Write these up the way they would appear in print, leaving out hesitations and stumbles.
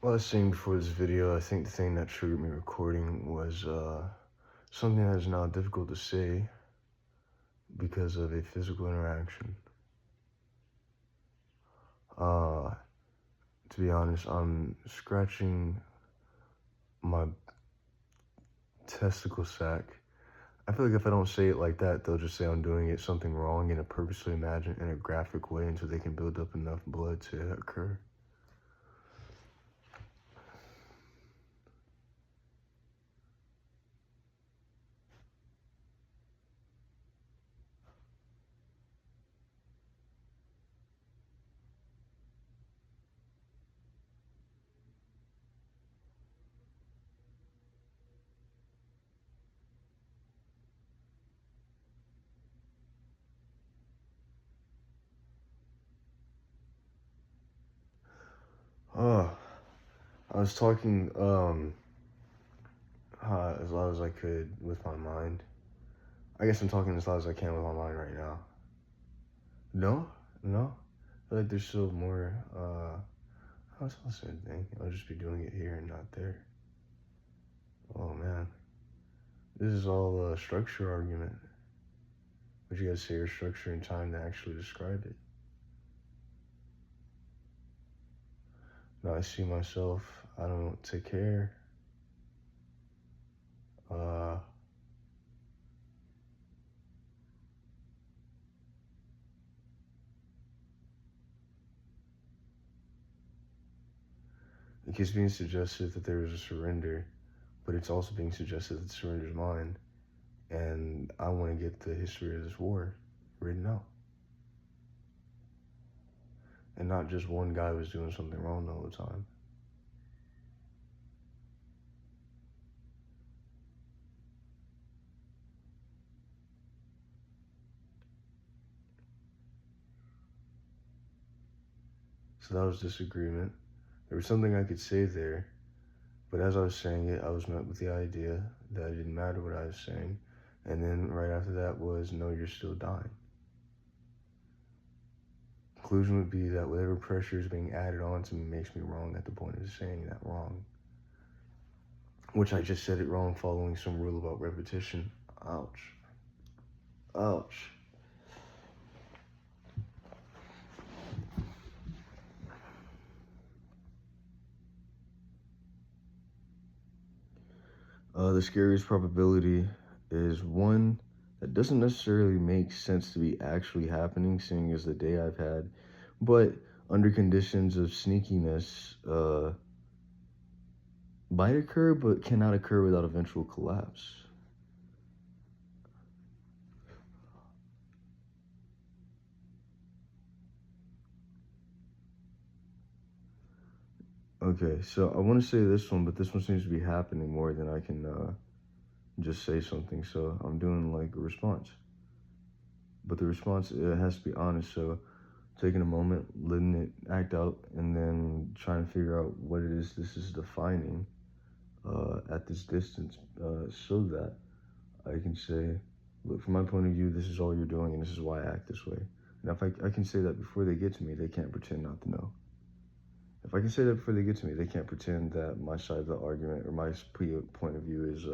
Well, I was saying before this video, I think the thing that triggered me recording was something that is now difficult to say because of a physical interaction. To be honest, I'm scratching my testicle sack. I feel like if I don't say it like that, they'll just say I'm doing it something wrong in a purposely imagined in a graphic way until they can build up enough blood to occur. I was talking as loud as I could with my mind. I guess I'm talking as loud as I can with my mind right now. No? No? I feel like there's still more, it's all the same thing. I'll just be doing it here and not there. Oh man. This is all a structure argument. But you guys say your structure and time to actually describe it. Now I see myself, I don't take care. It keeps being suggested that there is a surrender, but it's also being suggested that the surrender is mine. And I want to get the history of this war written out. And not just one guy was doing something wrong the whole time. So that was disagreement. There was something I could say there, but as I was saying it, I was met with the idea that it didn't matter what I was saying. And then right after that was, no, you're still dying. Conclusion would be that whatever pressure is being added on to me makes me wrong at the point of saying that wrong. Which I just said it wrong following some rule about repetition. Ouch. Ouch. The scariest probability is one that doesn't necessarily make sense to be actually happening, seeing as the day I've had, but under conditions of sneakiness, might occur, but cannot occur without eventual collapse. Okay, so I want to say this one, but this one seems to be happening more than I can just say something. So I'm doing like a response. But the response, it has to be honest. So taking a moment, letting it act out, and then trying to figure out what it is this is defining at this distance so that I can say, look, from my point of view, this is all you're doing and this is why I act this way. And if I can say that before they get to me, they can't pretend not to know. If I can say that before they get to me, they can't pretend that my side of the argument or my point of view is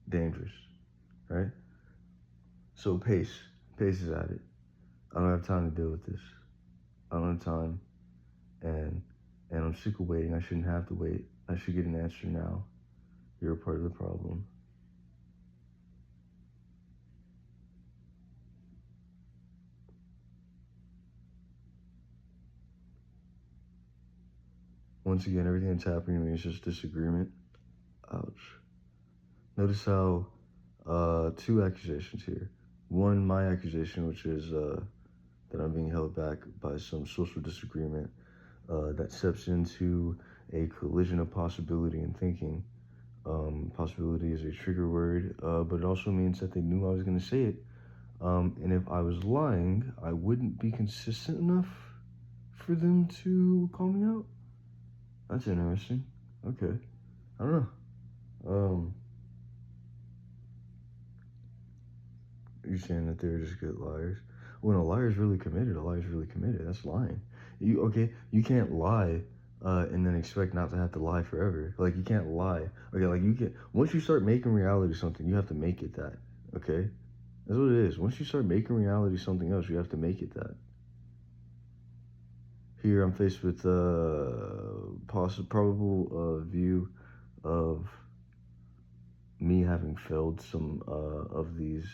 dangerous, right? So pace is at it. I don't have time to deal with this. I don't have time, and I'm sick of waiting. I shouldn't have to wait. I should get an answer now. You're a part of the problem. Once again, everything that's happening to me is just disagreement. Ouch. Notice how two accusations here. One, my accusation, which is that I'm being held back by some social disagreement that steps into a collision of possibility and thinking. Possibility is a trigger word, but it also means that they knew I was going to say it. And if I was lying, I wouldn't be consistent enough for them to call me out. That's interesting. Okay. I don't know. You're saying that they're just good liars. when a liar is really committed, a liar is really committed. That's lying. You can't lie and then expect not to have to lie forever. Like you can't lie. Okay, like you can once you start making reality something, you have to make it that. Okay, that's what it is. Once you start making reality something else, you have to make it that. Here I'm faced with probable view of me having failed some of these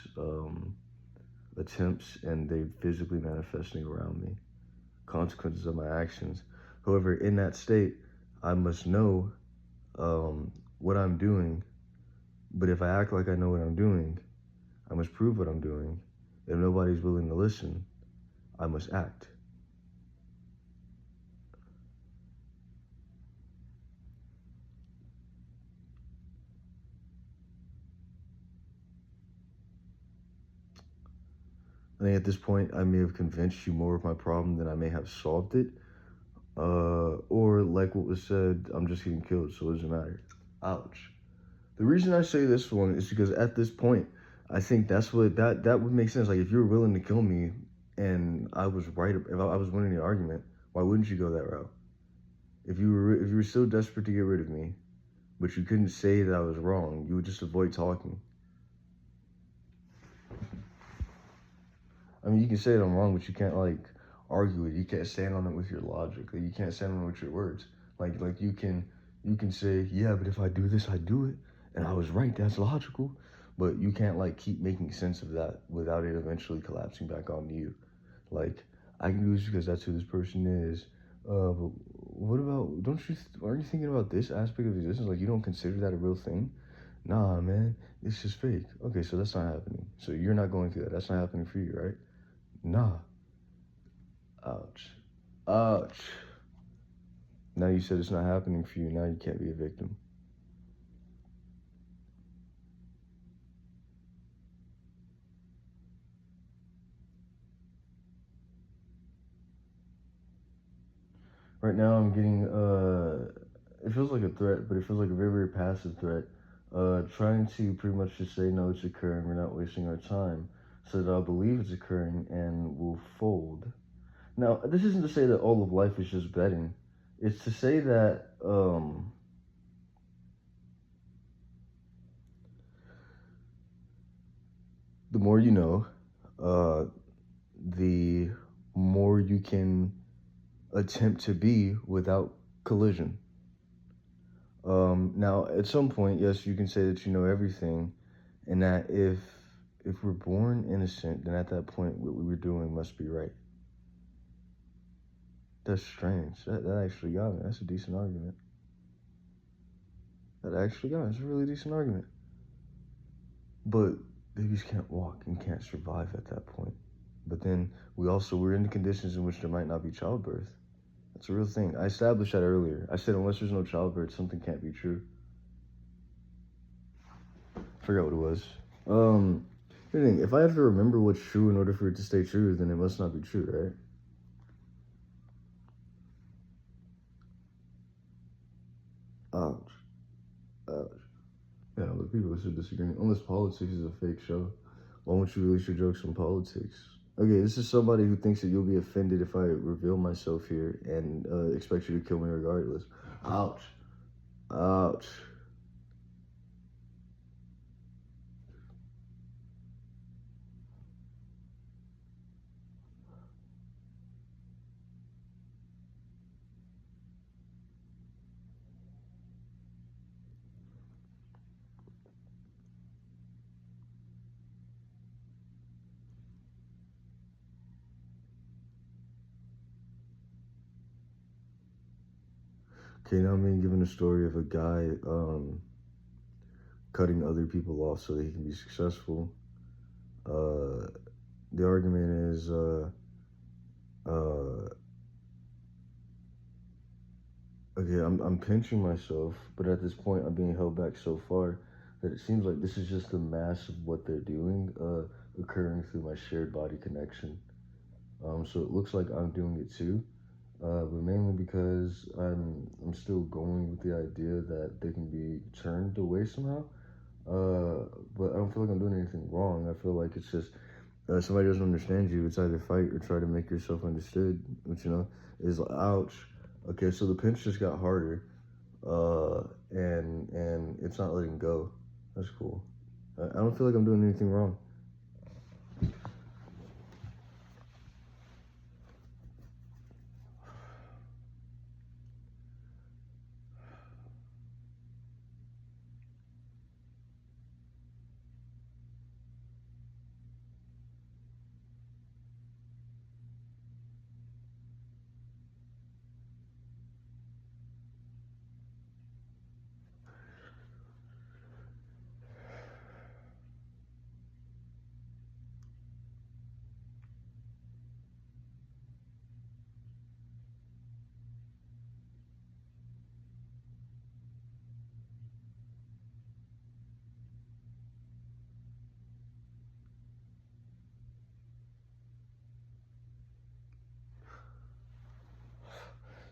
attempts, and they physically manifesting around me. Consequences of my actions. However, in that state, I must know what I'm doing. But if I act like I know what I'm doing, I must prove what I'm doing. If nobody's willing to listen, I must act. I think at this point, I may have convinced you more of my problem than I may have solved it. Or like what was said, I'm just getting killed, so it doesn't matter. Ouch. The reason I say this one is because at this point, I think that would make sense. Like if you were willing to kill me, and I was right, if I was winning the argument, why wouldn't you go that route? If you were so desperate to get rid of me, but you couldn't say that I was wrong, you would just avoid talking. I mean, you can say that I'm wrong, but you can't like argue it. You can't stand on it with your logic. Like, you can't stand on it with your words. Like you can say, yeah, but if I do this, I do it, and I was right. That's logical. But you can't like keep making sense of that without it eventually collapsing back onto you. Like I can do this because that's who this person is. But what about? Aren't you thinking about this aspect of existence? Like you don't consider that a real thing? Nah, man, it's just fake. Okay, so that's not happening. So you're not going through that. That's not happening for you, right? Nah. Ouch. Ouch. Now you said it's not happening for you. Now you can't be a victim. Right now I'm getting it feels like a threat, but it feels like a very, very passive threat. Trying to pretty much just say no, it's occurring, we're not wasting our time. So that I'll believe it's occurring and will fold. Now, this isn't to say that all of life is just betting. It's to say that the more you know, uh, the more you can attempt to be without collision. Now, at some point, yes, you can say that you know everything, and that if we're born innocent, then at that point, what we were doing must be right. That's strange. That actually got me. That's a decent argument. That actually got me. That's a really decent argument. But babies can't walk and can't survive at that point. But then we're in the conditions in which there might not be childbirth. That's a real thing. I established that earlier. I said unless there's no childbirth, something can't be true. I forgot what it was. Here's the thing, if I have to remember what's true in order for it to stay true, then it must not be true, right? Ouch. Ouch. Yeah, but people are still disagreeing. Unless politics is a fake show, why won't you release your jokes on politics? Okay, this is somebody who thinks that you'll be offended if I reveal myself here and expect you to kill me regardless. Ouch. Ouch. Okay, now I'm being given a story of a guy cutting other people off so that he can be successful. The argument is uh, okay, I'm pinching myself, but at this point, I'm being held back so far that it seems like this is just the mass of what they're doing, occurring through my shared body connection. So it looks like I'm doing it too, but mainly because I'm still going with the idea that they can be turned away somehow. But I don't feel like I'm doing anything wrong. I feel like it's just somebody doesn't understand you, it's either fight or try to make yourself understood, which, is ouch. Okay, so the pinch just got harder, and it's not letting go. That's cool. I don't feel like I'm doing anything wrong.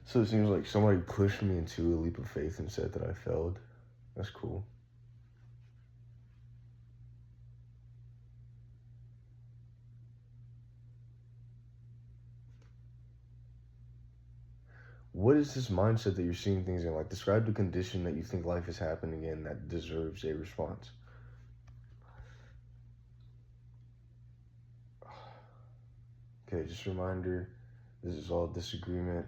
So it seems like somebody pushed me into a leap of faith and said that I failed. That's cool. What is this mindset that you're seeing things in? Like, describe the condition that you think life is happening in that deserves a response. Okay, just a reminder, this is all disagreement.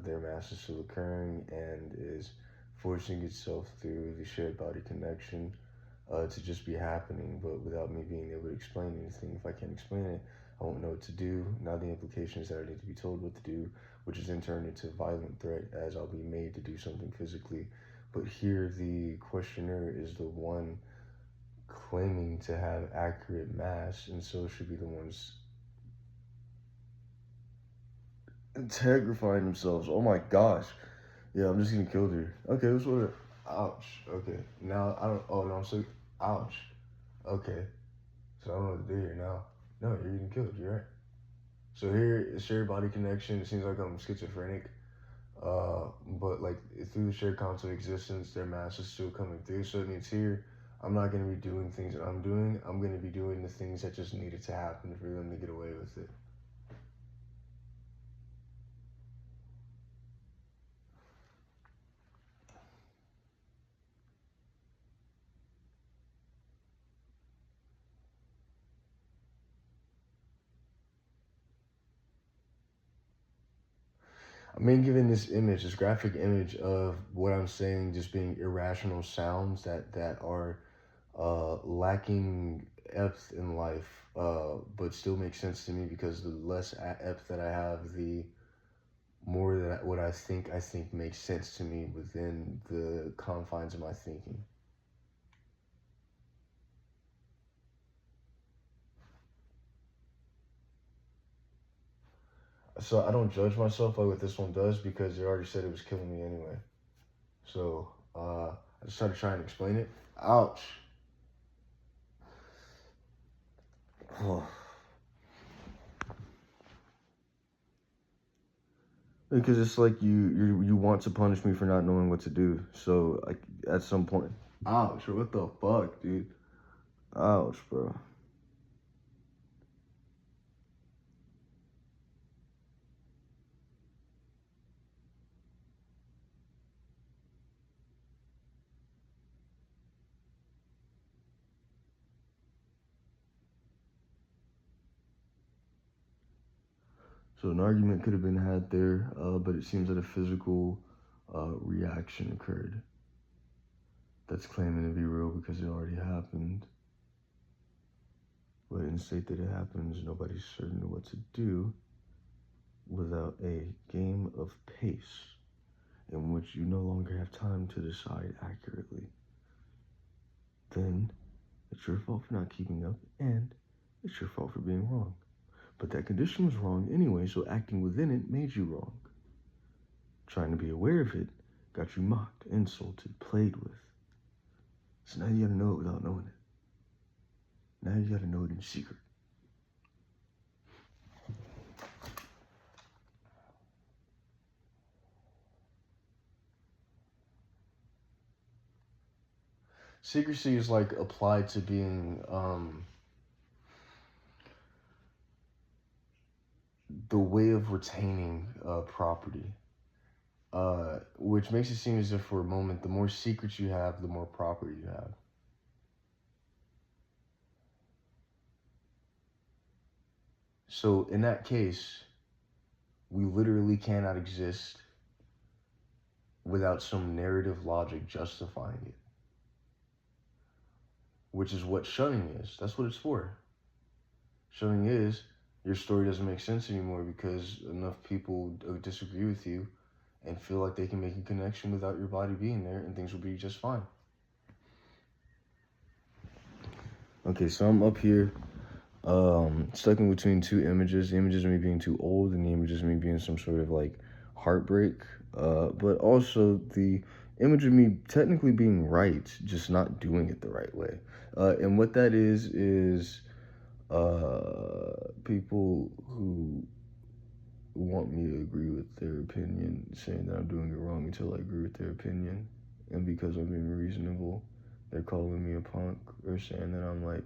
Their mass is still occurring and is forcing itself through the shared body connection to just be happening, but without me being able to explain anything. If I can't explain it, I won't know what to do. Now the implication is that I need to be told what to do, which is then turned into a violent threat as I'll be made to do something physically. But here the questioner is the one claiming to have accurate mass, and so should be the ones integrifying themselves. Oh my gosh. Yeah, I'm just getting killed here. Okay, this what. Ouch. Okay. Now I don't. Oh no, I'm so. Ouch. Okay. So I don't know what to do here now. No, you're getting killed. You're right. So here, shared body connection. It seems like I'm schizophrenic. But like through the shared concept of existence, their mass is still coming through. So it means here, I'm not gonna be doing things that I'm doing. I'm gonna be doing the things that just needed to happen for them to get away with it. I'm being given this image, this graphic image of what I'm saying, just being irrational sounds that are lacking depth in life, but still make sense to me because the less depth that I have, the more that what I think makes sense to me within the confines of my thinking. So I don't judge myself like what this one does because it already said it was killing me anyway. So I just tried to try and explain it. Ouch. Because it's like you want to punish me for not knowing what to do. So like at some point, ouch! What the fuck, dude? Ouch, bro. So an argument could have been had there, but it seems that a physical reaction occurred. That's claiming to be real because it already happened. But in the state that it happens, nobody's certain what to do without a game of pace in which you no longer have time to decide accurately. Then it's your fault for not keeping up, and it's your fault for being wrong. But that condition was wrong anyway, so acting within it made you wrong. Trying to be aware of it got you mocked, insulted, played with. So now you gotta know it without knowing it. Now you gotta know it in secret. Secrecy is like applied to being the way of retaining property, which makes it seem as if for a moment, the more secrets you have, the more property you have. So in that case, we literally cannot exist without some narrative logic justifying it, which is what shunning is. That's what it's for. Shunning is your story doesn't make sense anymore because enough people disagree with you and feel like they can make a connection without your body being there, and things will be just fine. Okay, so I'm up here, stuck in between two images. The images of me being too old and the images of me being some sort of like heartbreak, but also the image of me technically being right, just not doing it the right way. And what that is people who want me to agree with their opinion, saying that I'm doing it wrong until I agree with their opinion. And because I'm being reasonable, they're calling me a punk or saying that I'm like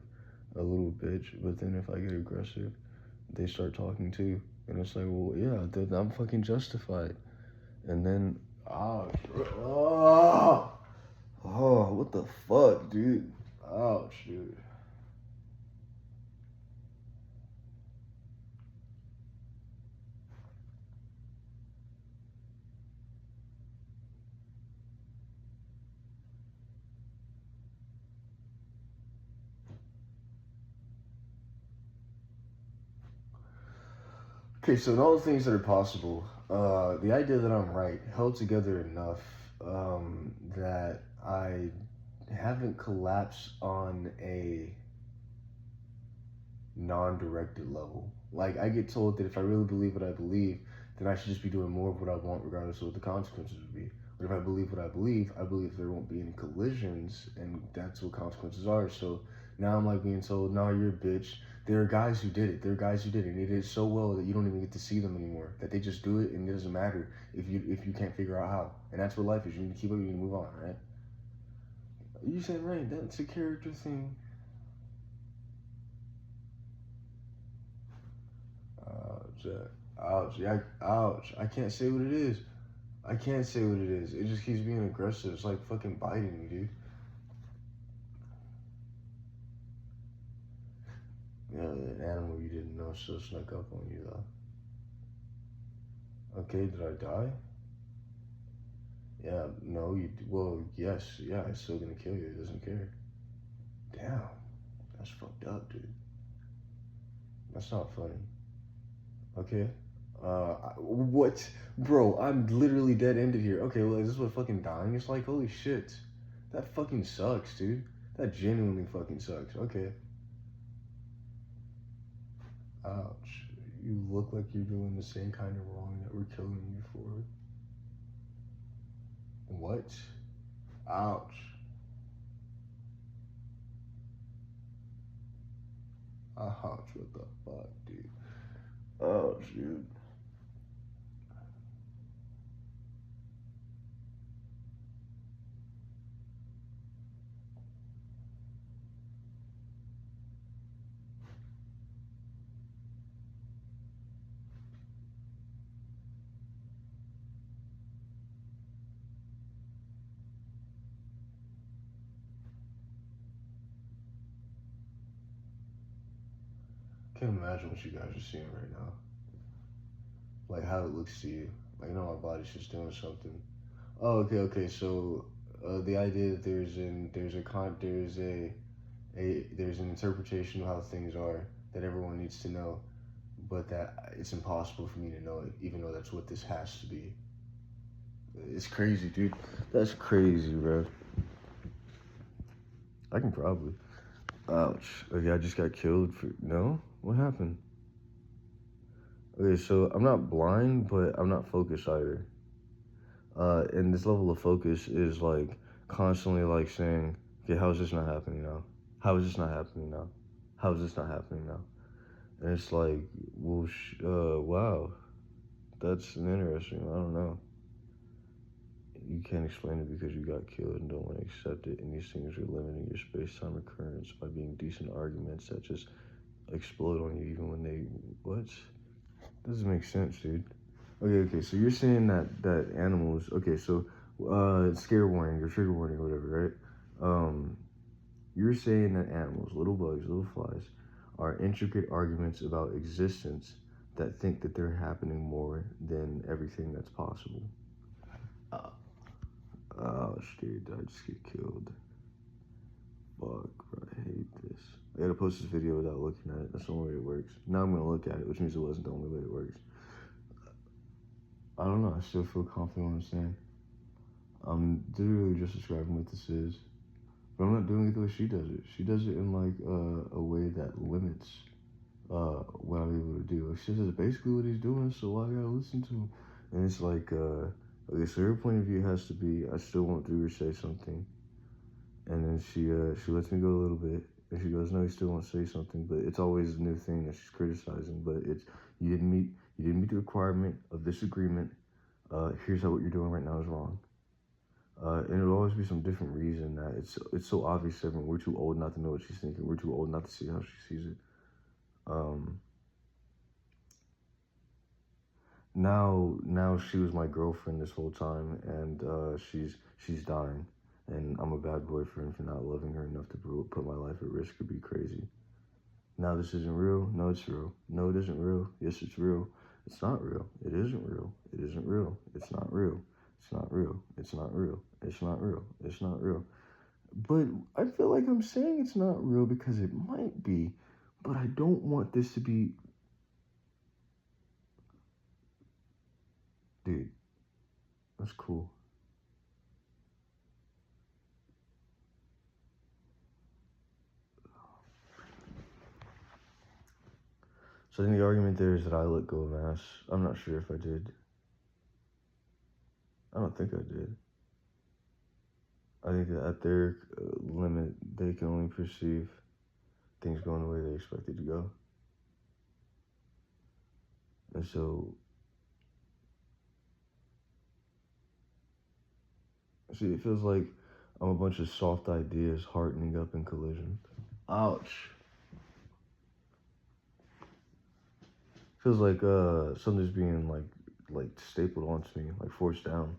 a little bitch. But then if I get aggressive, they start talking too. And it's like, well, yeah, I'm fucking justified. And then, what the fuck, dude? Ouch, dude. Okay, so in all the things that are possible, the idea that I'm right held together enough that I haven't collapsed on a non-directed level. Like, I get told that if I really believe what I believe, then I should just be doing more of what I want regardless of what the consequences would be. But if I believe what I believe there won't be any collisions, and that's what consequences are. So now I'm like being told, no, you're a bitch. There are guys who did it. There are guys who did it. And they did it so well that you don't even get to see them anymore. That they just do it, and it doesn't matter if you can't figure out how. And that's what life is. You need to keep up. You need to move on, right? You said right. That's a character thing. Ouch. Yeah, ouch. I can't say what it is. I can't say what it is. It just keeps being aggressive. It's like fucking biting me, dude. Yeah, an animal you didn't know still snuck up on you, though. Okay, did I die? Yeah, no, well, yes, yeah, it's still gonna kill you. It doesn't care. Damn, that's fucked up, dude. That's not funny. Okay. What? Bro, I'm literally dead ended here. Okay, well, is this what fucking dying is like? Holy shit. That fucking sucks, dude. That genuinely fucking sucks. Okay. Ouch. You look like you're doing the same kind of wrong that we're killing you for. What? Ouch. Ouch, what the fuck, dude? Ouch, dude. Can't imagine what you guys are seeing right now. Like how it looks to you. Like, you know, my body's just doing something. Oh, okay. So, the idea that there's an interpretation of how things are that everyone needs to know, but that it's impossible for me to know it, even though that's what this has to be. It's crazy, dude. That's crazy, bro. I can probably. Ouch. Okay, I just got killed for. No? What happened? Okay, so I'm not blind, but I'm not focused either. And this level of focus is like constantly like saying, okay, how is this not happening now? How is this not happening now? How is this not happening now? And it's like, well, wow, that's an interesting. I don't know. You can't explain it because you got killed and don't want to accept it. And these things are limiting your space-time occurrence by being decent arguments that just explode on you even when they what? Doesn't make sense, dude. Okay, so you're saying that animals. Okay, so scare warning or trigger warning or whatever, right? You're saying that animals, little bugs, little flies, are intricate arguments about existence that think that they're happening more than everything that's possible. Uh, Ouch, dude, I just get killed. Fuck, bro, I hate this. I gotta post this video without looking at it. That's the only way it works. Now I'm gonna look at it, which means it wasn't the only way it works. I don't know. I still feel confident in what I'm saying. I'm literally just describing what this is, but I'm not doing it the way she does it. She does it in like a way that limits what I'm able to do. Like, she says basically what he's doing, so why I gotta listen to him? And it's like, okay, so her point of view has to be, I still won't do or say something, and then she lets me go a little bit, and she goes, no, you still won't say something, but it's always a new thing that she's criticizing. But it's you didn't meet the requirement of this agreement. Here's how what you're doing right now is wrong. And it'll always be some different reason that it's so obvious to everyone. We're too old not to know what she's thinking. We're too old not to see how she sees it. Now she was my girlfriend this whole time, and she's dying, and I'm a bad boyfriend for not loving her enough to put my life at risk or be crazy. Now this isn't real. No, it's real. No, it isn't real. Yes, it's real. It's not real. It isn't real. It isn't real. It's not real. It's not real. It's not real. It's not real. It's not real. But I feel like I'm saying it's not real because it might be, but I don't want this to be. Dude, that's cool. So I think the argument there is that I let go of mass. I'm not sure if I did. I don't think I did. I think that at their limit, they can only perceive things going the way they expect it to go. And so, see, it feels like I'm a bunch of soft ideas hardening up in collision. Ouch. Feels like something's being like stapled onto me, like forced down.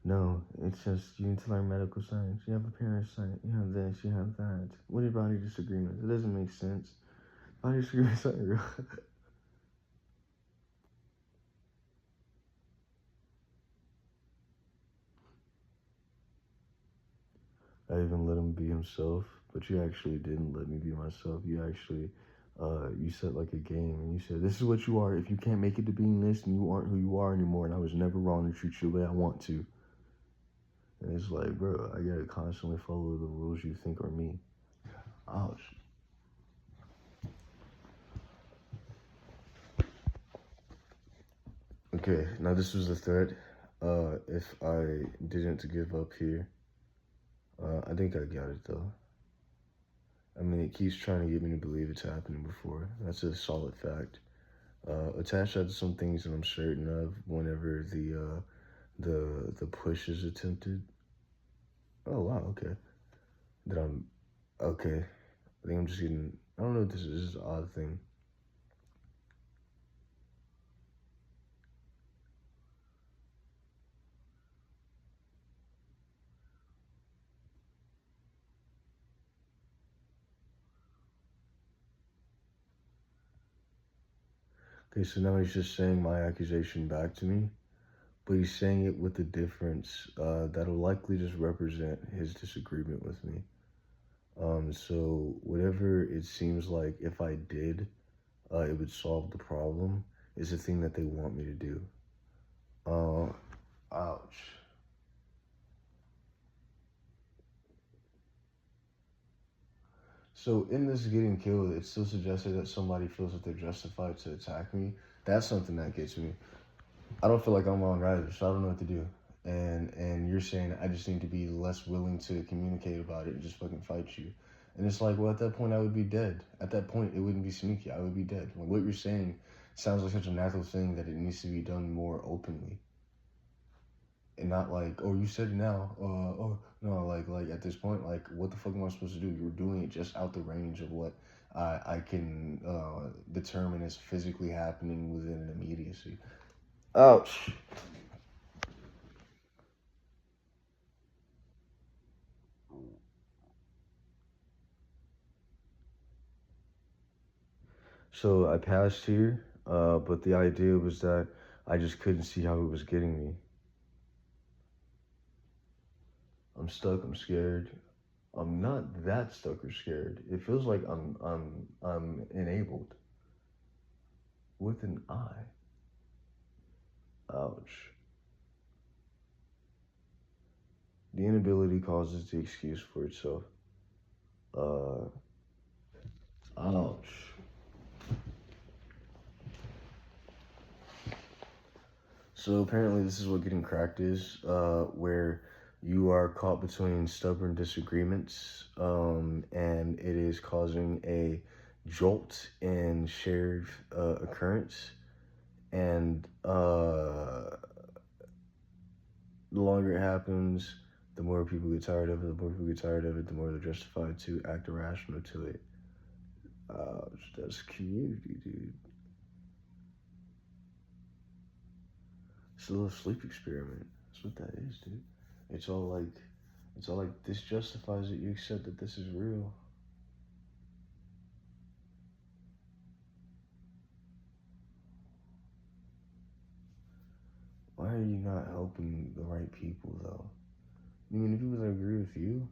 No, it's just you need to learn medical science. You have a parasite. You have this. You have that. What are body disagreements? It doesn't make sense. Body disagreements aren't real. I even let him be himself, but you actually didn't let me be myself. You actually, you set like a game, and you said, "This is what you are. If you can't make it to being this, then you aren't who you are anymore." And I was never wrong to treat you the way I want to. And it's like, bro, I gotta constantly follow the rules you think are me. Ouch. Okay, now this was the threat. If I didn't give up here, I think I got it though. I mean, it keeps trying to get me to believe it's happening before. That's a solid fact. Attach that to some things that I'm certain of whenever the push is attempted. Oh wow, okay. That I'm okay. I think I'm just getting. I don't know what this is. This is an odd thing. Okay, so now he's just saying my accusation back to me, but he's saying it with a difference that'll likely just represent his disagreement with me. So whatever it seems like if I did, it would solve the problem is the thing that they want me to do. Uh, Ouch. So in this getting killed, it's still suggested that somebody feels that they're justified to attack me. That's something that gets me. I don't feel like I'm wrong either, so I don't know what to do. And you're saying I just need to be less willing to communicate about it and just fucking fight you. And it's like, well, at that point, I would be dead. At that point, it wouldn't be sneaky. I would be dead. Like, what you're saying sounds like such a natural thing that it needs to be done more openly. And not like, oh, you said it now. Oh, no, like at this point, like, what the fuck am I supposed to do? You're doing it just out the range of what I can determine is physically happening within an immediacy. Ouch. So I passed here, but the idea was that I just couldn't see how it was getting me. I'm stuck. I'm scared. I'm not that stuck or scared. It feels like I'm enabled with an eye. Ouch. The inability causes the excuse for itself. Uh, ouch. So apparently, this is what getting cracked is, where you are caught between stubborn disagreements, and it is causing a jolt in shared occurrence, and the longer it happens, the more people get tired of it. The more people get tired of it, the more they're justified to act irrational to it. That's community, dude. It's a little sleep experiment. That's what that is, dude. It's all like, it's all like this justifies it. You accept that this is real. Why are you not helping the right people though? I mean, the people that agree with you,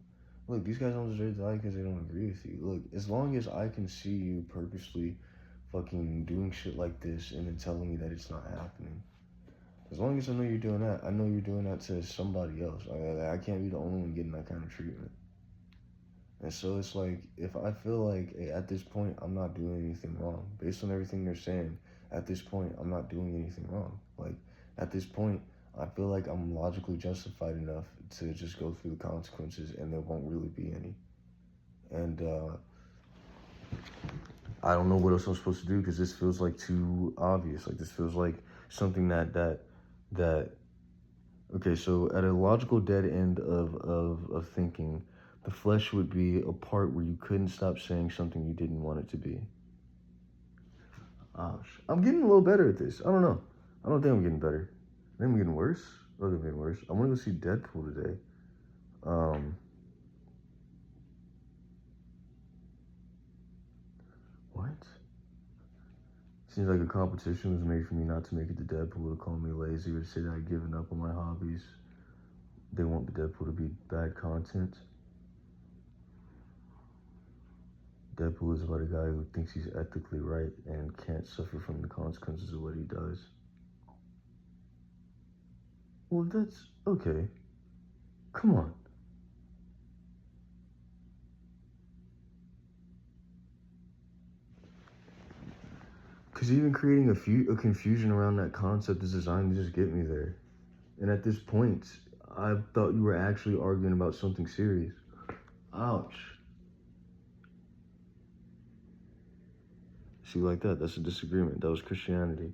look, these guys don't deserve to die because they don't agree with you. Look, as long as I can see you purposely fucking doing shit like this and then telling me that it's not happening, as long as I know you're doing that, I know you're doing that to somebody else. I can't be the only one getting that kind of treatment. And so it's like, if I feel like hey, at this point I'm not doing anything wrong, based on everything they're saying, at this point I'm not doing anything wrong. Like, at this point, I feel like I'm logically justified enough to just go through the consequences and there won't really be any. And I don't know what else I'm supposed to do because this feels like too obvious. Like, this feels like something that okay, so at a logical dead end of thinking, the flesh would be a part where you couldn't stop saying something you didn't want it to be. Ouch. I'm getting a little better at this. I don't know. I don't think I'm getting better. I think I'm getting worse. I think I'm getting worse. I want to go see Deadpool today. Um, what? Seems like a competition was made for me not to make it to Deadpool, to call me lazy, or to say that I'd given up on my hobbies. They want the Deadpool to be bad content. Deadpool is about a guy who thinks he's ethically right and can't suffer from the consequences of what he does. Well, that's okay. Come on. Because even creating a confusion around that concept is designed to just get me there. And at this point, I thought you were actually arguing about something serious. Ouch. See, like that, that's a disagreement. That was Christianity.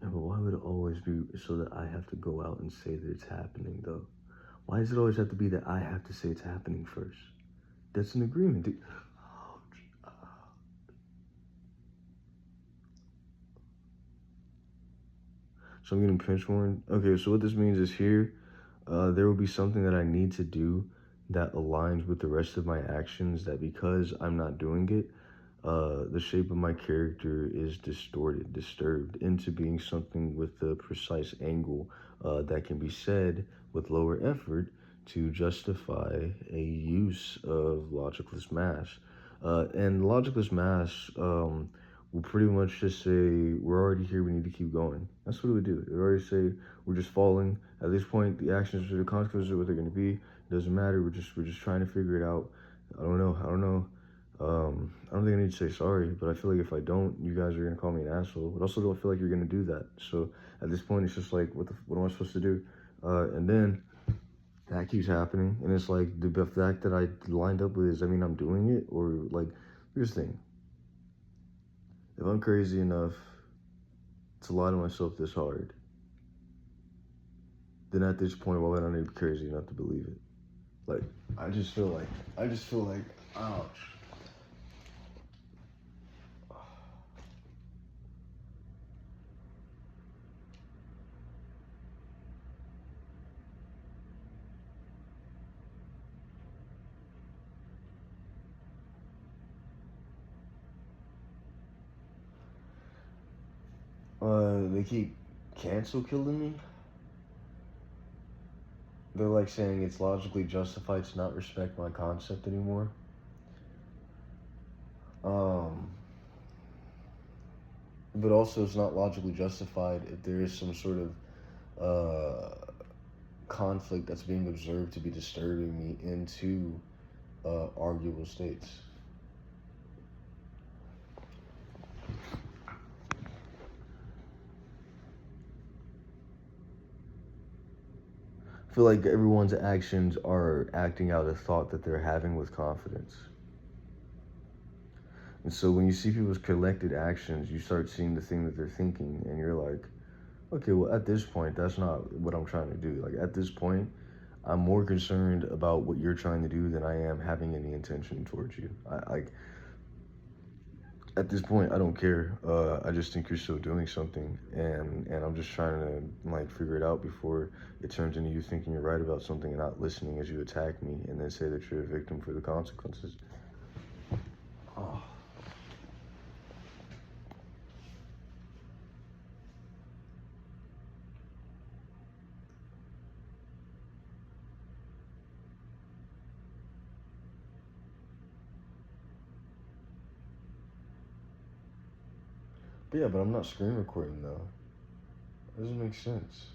Yeah, but why would it always be so that I have to go out and say that it's happening, though? Why does it always have to be that I have to say it's happening first? That's an agreement. Ouch. So I'm getting pinch worn. Okay, so what this means is here, there will be something that I need to do that aligns with the rest of my actions, that because I'm not doing it, the shape of my character is distorted, disturbed into being something with a precise angle that can be said with lower effort to justify a use of logicless mass. And logicless mass will pretty much just say, we're already here, we need to keep going. That's what it would do. It would already say, we're just falling. At this point, the actions or the consequences of what they're going to be, it doesn't matter. We're just trying to figure it out. I don't know. I don't think I need to say sorry, but I feel like if I don't, you guys are gonna call me an asshole. But also don't feel like you're gonna do that. So at this point, it's just like, what am I supposed to do? And then that keeps happening, and it's like the fact that I lined up with is, I mean, I'm doing it, or like, here's the thing. If I'm crazy enough to lie to myself this hard, then at this point, why would I need to be crazy enough to believe it? Like, I just feel like, ouch. They keep cancel killing me. They're like saying it's logically justified to not respect my concept anymore. Um, but also it's not logically justified if there is some sort of conflict that's being observed to be disturbing me into arguable states. I feel like everyone's actions are acting out a thought that they're having with confidence. And so when you see people's collected actions, you start seeing the thing that they're thinking, and you're like, okay, well, at this point, that's not what I'm trying to do. Like, at this point, I'm more concerned about what you're trying to do than I am having any intention towards you. At this point, I don't care. I just think you're still doing something, and I'm just trying to like figure it out before it turns into you thinking you're right about something and not listening as you attack me and then say that you're a victim for the consequences. Oh. But yeah, but I'm not screen recording though. It doesn't make sense.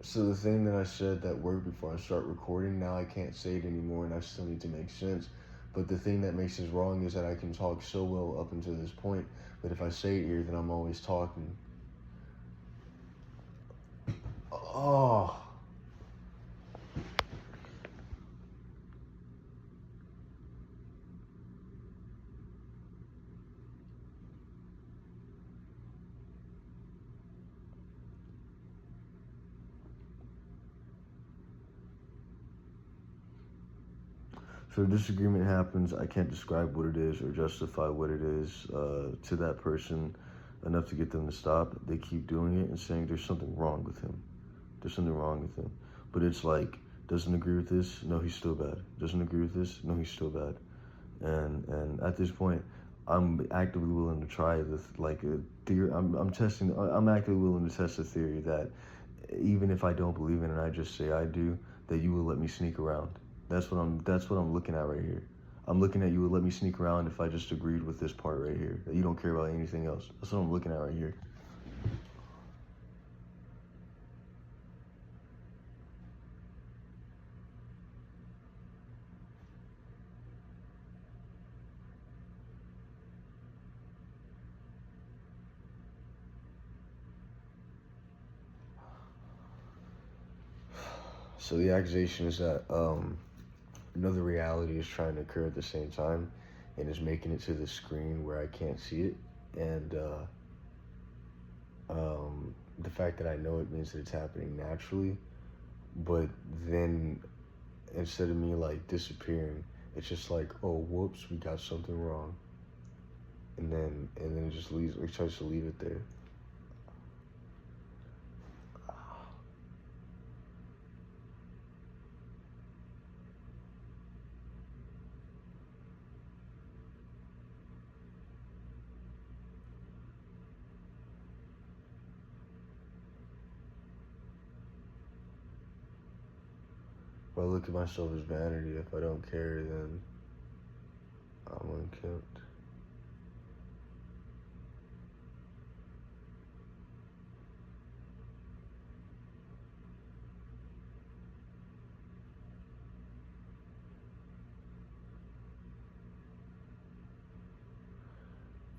So the thing that I said that word before I start recording, now I can't say it anymore and I still need to make sense. But the thing that makes it wrong is that I can talk so well up until this point, but if I say it here, then I'm always talking. Oh. So a disagreement happens. I can't describe what it is or justify what it is to that person enough to get them to stop. They keep doing it and saying there's something wrong with him. There's something wrong with him. But it's like, doesn't agree with this? No, he's still bad. Doesn't agree with this? No, he's still bad. And at this point, I'm actively willing to try this, like a theory. I'm testing. I'm actively willing to test a theory that even if I don't believe in it, and I just say I do, that you will let me sneak around. That's what I'm looking at right here. I'm looking at you would let me sneak around if I just agreed with this part right here. That you don't care about anything else. That's what I'm looking at right here. So the accusation is that another reality is trying to occur at the same time, and is making it to the screen where I can't see it, and the fact that I know it means that it's happening naturally, but then instead of me like disappearing, it's just like, oh whoops, we got something wrong, and then it just leaves. It tries to leave it there. If I look at myself as vanity, if I don't care, then I'm unkempt.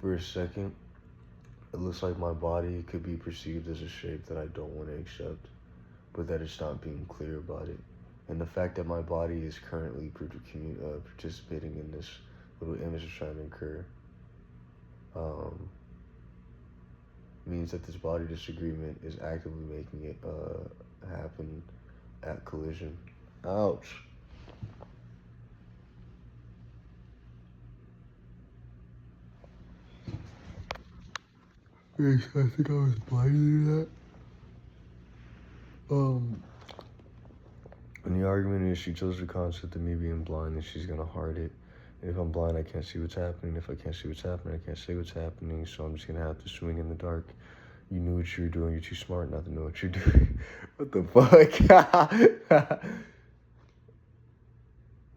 For a second, it looks like my body could be perceived as a shape that I don't want to accept, but that it's not being clear about it. And the fact that my body is currently participating in this little image that's trying to occur um, means that this body disagreement is actively making it happen at collision. Ouch. Yes, I think I was blind to that. And the argument is she chose the concept of me being blind and she's gonna heart it. And if I'm blind, I can't see what's happening. If I can't see what's happening, I can't say what's happening. So I'm just gonna have to swing in the dark. You knew what you were doing. You're too smart not to know what you're doing. What the fuck?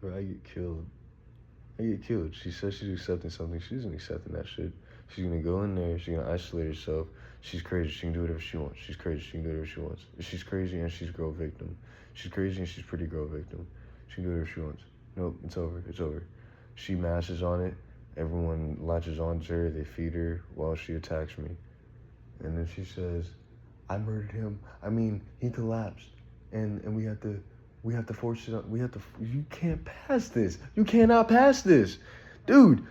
Bro, I get killed. I get killed. She says she's accepting something. She isn't accepting that shit. She's gonna go in there. She's gonna isolate herself. She's crazy. She can do whatever she wants. She's crazy. She can do whatever she wants. She's crazy and she's girl victim. She's crazy and she's pretty girl victim. She can do whatever she wants. Nope, it's over. It's over. She mashes on it. Everyone latches on to her. They feed her while she attacks me. And then she says, I murdered him. I mean, he collapsed. And we have to force it on. You can't pass this. You cannot pass this. Dude.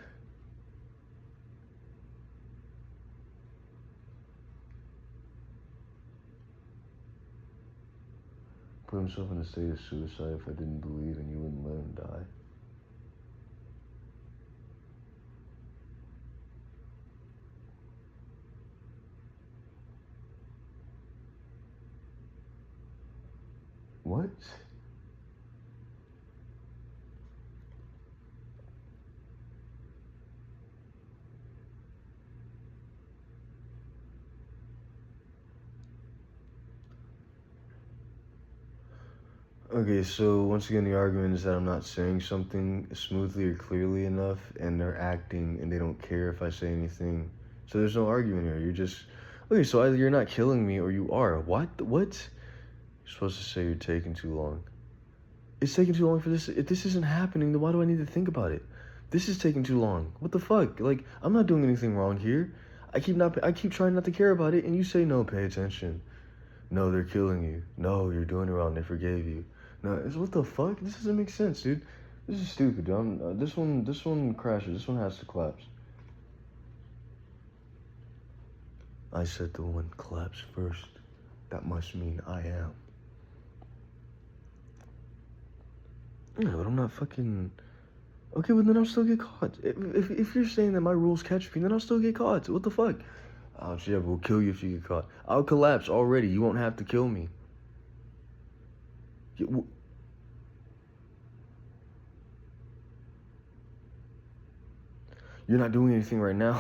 Put himself in a state of suicide if I didn't believe and you wouldn't let him die. What? Okay, so once again, the argument is that I'm not saying something smoothly or clearly enough, and they're acting and they don't care if I say anything. So there's no argument here. You're just, okay, so either you're not killing me or you are. What? You're supposed to say you're taking too long. It's taking too long for this. If this isn't happening, then why do I need to think about it? This is taking too long. What the fuck? Like, I'm not doing anything wrong here. I keep trying not to care about it, and you say no, pay attention. No, they're killing you. No, you're doing it wrong. They forgave you. No, what the fuck? This doesn't make sense, dude. This is stupid, dude. This one crashes. This one has to collapse. I said the one collapse first. That must mean I am. Yeah, but I'm not fucking. Okay, but then I'll still get caught. If you're saying that my rules catch me, then I'll still get caught. What the fuck? Oh, yeah, we'll kill you if you get caught. I'll collapse already. You won't have to kill me. You're not doing anything right now.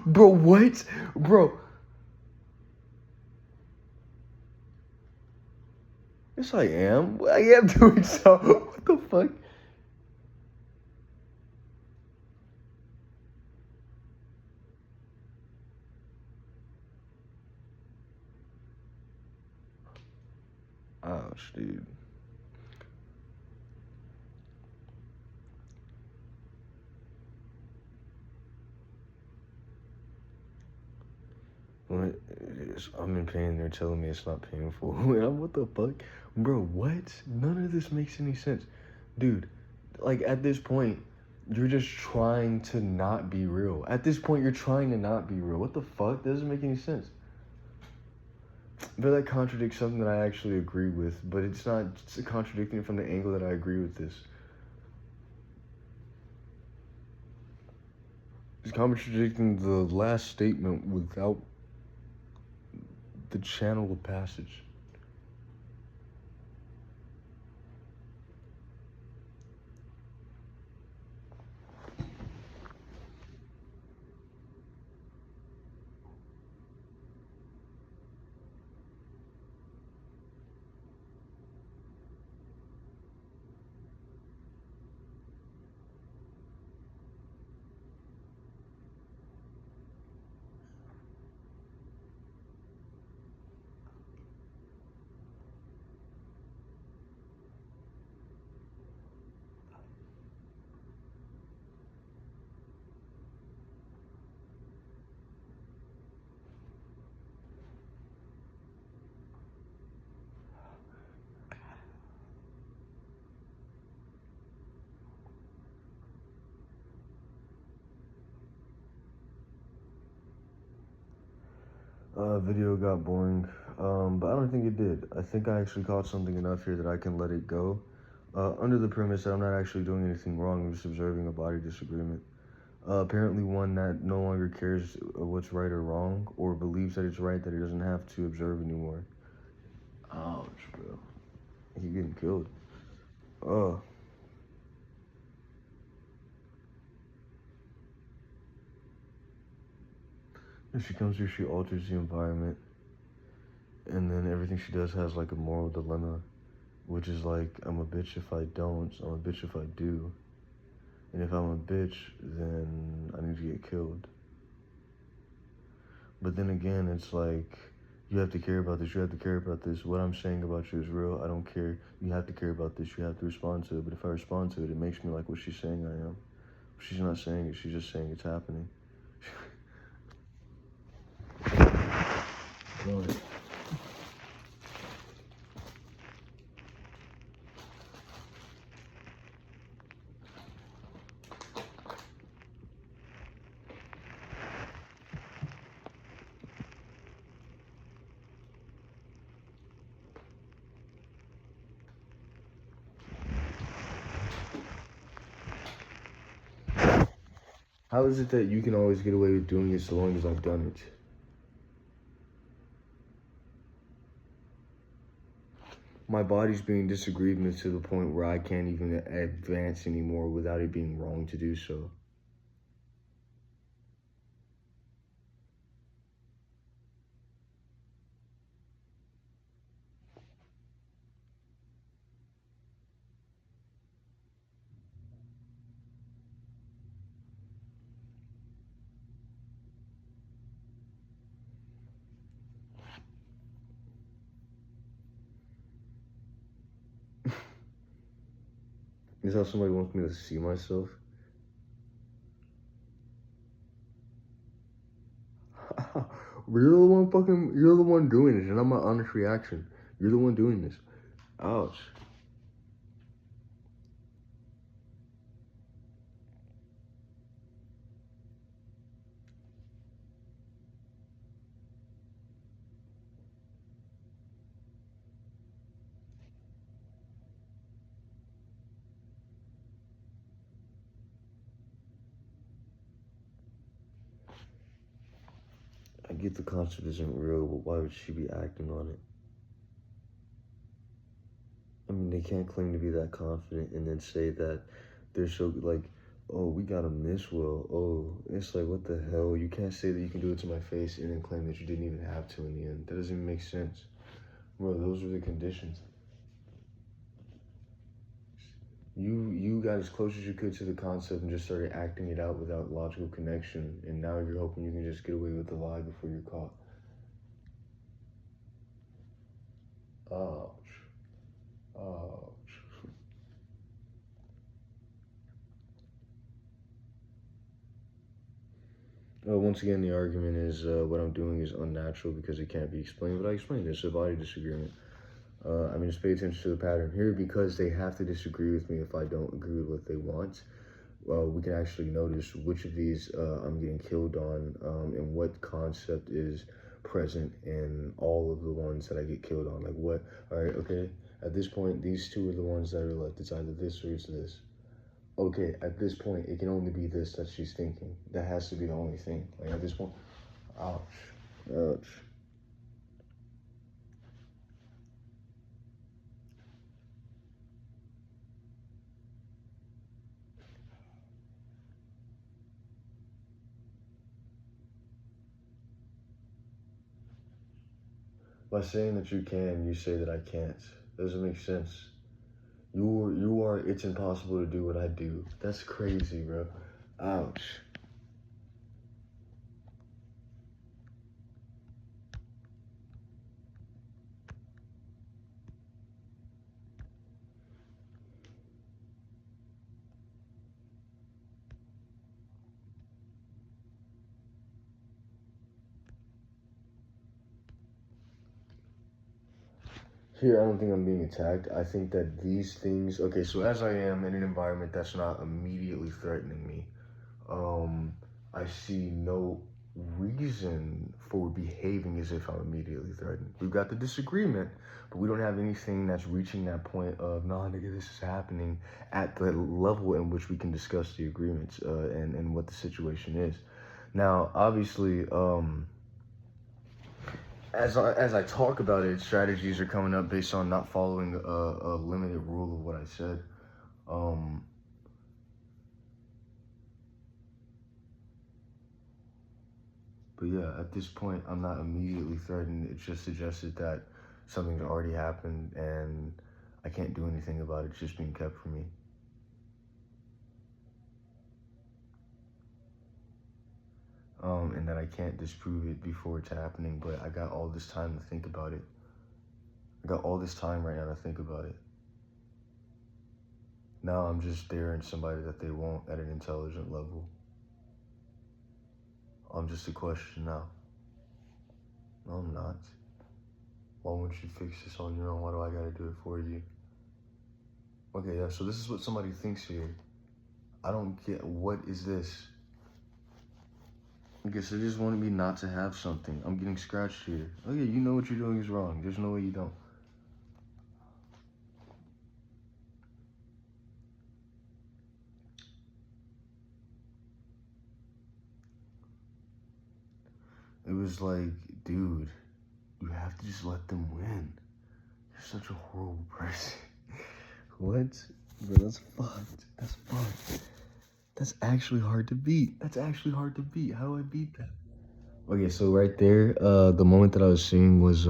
Bro, what? Bro. Yes, I am. I am doing so. What the fuck? Ouch, dude. I'm in pain. They're telling me it's not painful. What the fuck? Bro, what? None of this makes any sense. Dude, like at this point, you're just trying to not be real. At this point, you're trying to not be real. What the fuck? That doesn't make any sense. But that contradicts something that I actually agree with, but it's not contradicting from the angle that I agree with this. It's contradicting the last statement without the channel of passage. Video got boring, but I don't think it did. I think I actually caught something enough here that I can let it go. Under the premise that I'm not actually doing anything wrong, I'm just observing a body disagreement. Apparently, one that no longer cares what's right or wrong, or believes that it's right that he doesn't have to observe anymore. Ouch, bro. He getting killed. Uh, if she comes here, she alters the environment, and then everything she does has like a moral dilemma, which is like, I'm a bitch if I don't, I'm a bitch if I do. And if I'm a bitch, then I need to get killed. But then again, it's like, you have to care about this, you have to care about this. What I'm saying about you is real, I don't care. You have to care about this, you have to respond to it. But if I respond to it, it makes me like what she's saying I am. She's not saying it, she's just saying it's happening. Right. How is it that you can always get away with doing it so long as I've done it? My body's being disagreed with to the point where I can't even advance anymore without it being wrong to do so. Is how somebody wants me to see myself? You're the one doing this, and I'm my honest reaction. You're the one doing this. Ouch. I get the concept isn't real, but why would she be acting on it? I mean, they can't claim to be that confident and then say that they're so, like, oh, we got him this well. Oh, it's like, what the hell? You can't say that you can do it to my face and then claim that you didn't even have to in the end. That doesn't even make sense. Bro, those are the conditions. You got as close as you could to the concept and just started acting it out without logical connection, and now you're hoping you can just get away with the lie before you're caught. Ouch. Ouch. Once again, the argument is what I'm doing is unnatural because it can't be explained, but I explained it. It's a body disagreement. I mean, just pay attention to the pattern here because they have to disagree with me if I don't agree with what they want. We can actually notice which of these I'm getting killed on and what concept is present in all of the ones that I get killed on. Like what, all right, okay, at this point, these two are the ones that are left. It's either this or it's this. Okay, at this point, it can only be this that she's thinking. That has to be the only thing. Like at this point, ouch, ouch. By saying that you can, you say that I can't. Doesn't make sense. You are, it's impossible to do what I do. That's crazy, bro. Ouch. Here, I don't think I'm being attacked. I think that these things, okay, so as I am in an environment that's not immediately threatening me, I see no, reason for behaving as if I'm immediately threatened. We've got the disagreement, but we don't have anything that's reaching that point of, nah, nigga, this is happening at the level in which we can discuss the agreements and what the situation is. Now, obviously, as I talk about it, strategies are coming up based on not following a limited rule of what I said. But yeah, at this point, I'm not immediately threatened. It's just suggested that something's already happened and I can't do anything about it. It's just being kept from me. And that I can't disprove it before it's happening, but I got all this time to think about it. I got all this time right now to think about it. Now I'm just daring somebody that they won't at an intelligent level. I'm just a question now. No, I'm not. Why won't you fix this on your own? Why do I gotta do it for you? Okay, yeah, so this is what somebody thinks here. I don't get, what is this? I guess they just wanted me not to have something. I'm getting scratched here. Oh yeah, you know what you're doing is wrong. There's no way you don't. It was like, dude, you have to just let them win. You're such a horrible person. What? Bro, that's fucked. That's fucked. That's actually hard to beat. That's actually hard to beat. How do I beat that? Okay, so right there, the moment that I was seeing was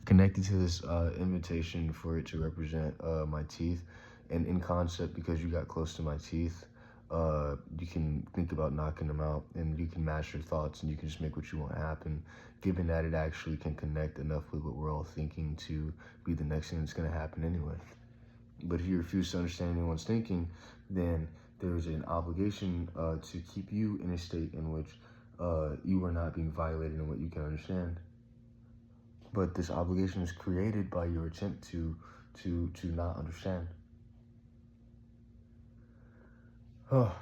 connected to this invitation for it to represent my teeth. And in concept, because you got close to my teeth, you can think about knocking them out and you can match your thoughts and you can just make what you want happen, given that it actually can connect enough with what we're all thinking to be the next thing that's going to happen anyway. But if you refuse to understand anyone's thinking, then there's an obligation to keep you in a state in which you are not being violated in what you can understand. But this obligation is created by your attempt to not understand. Oh.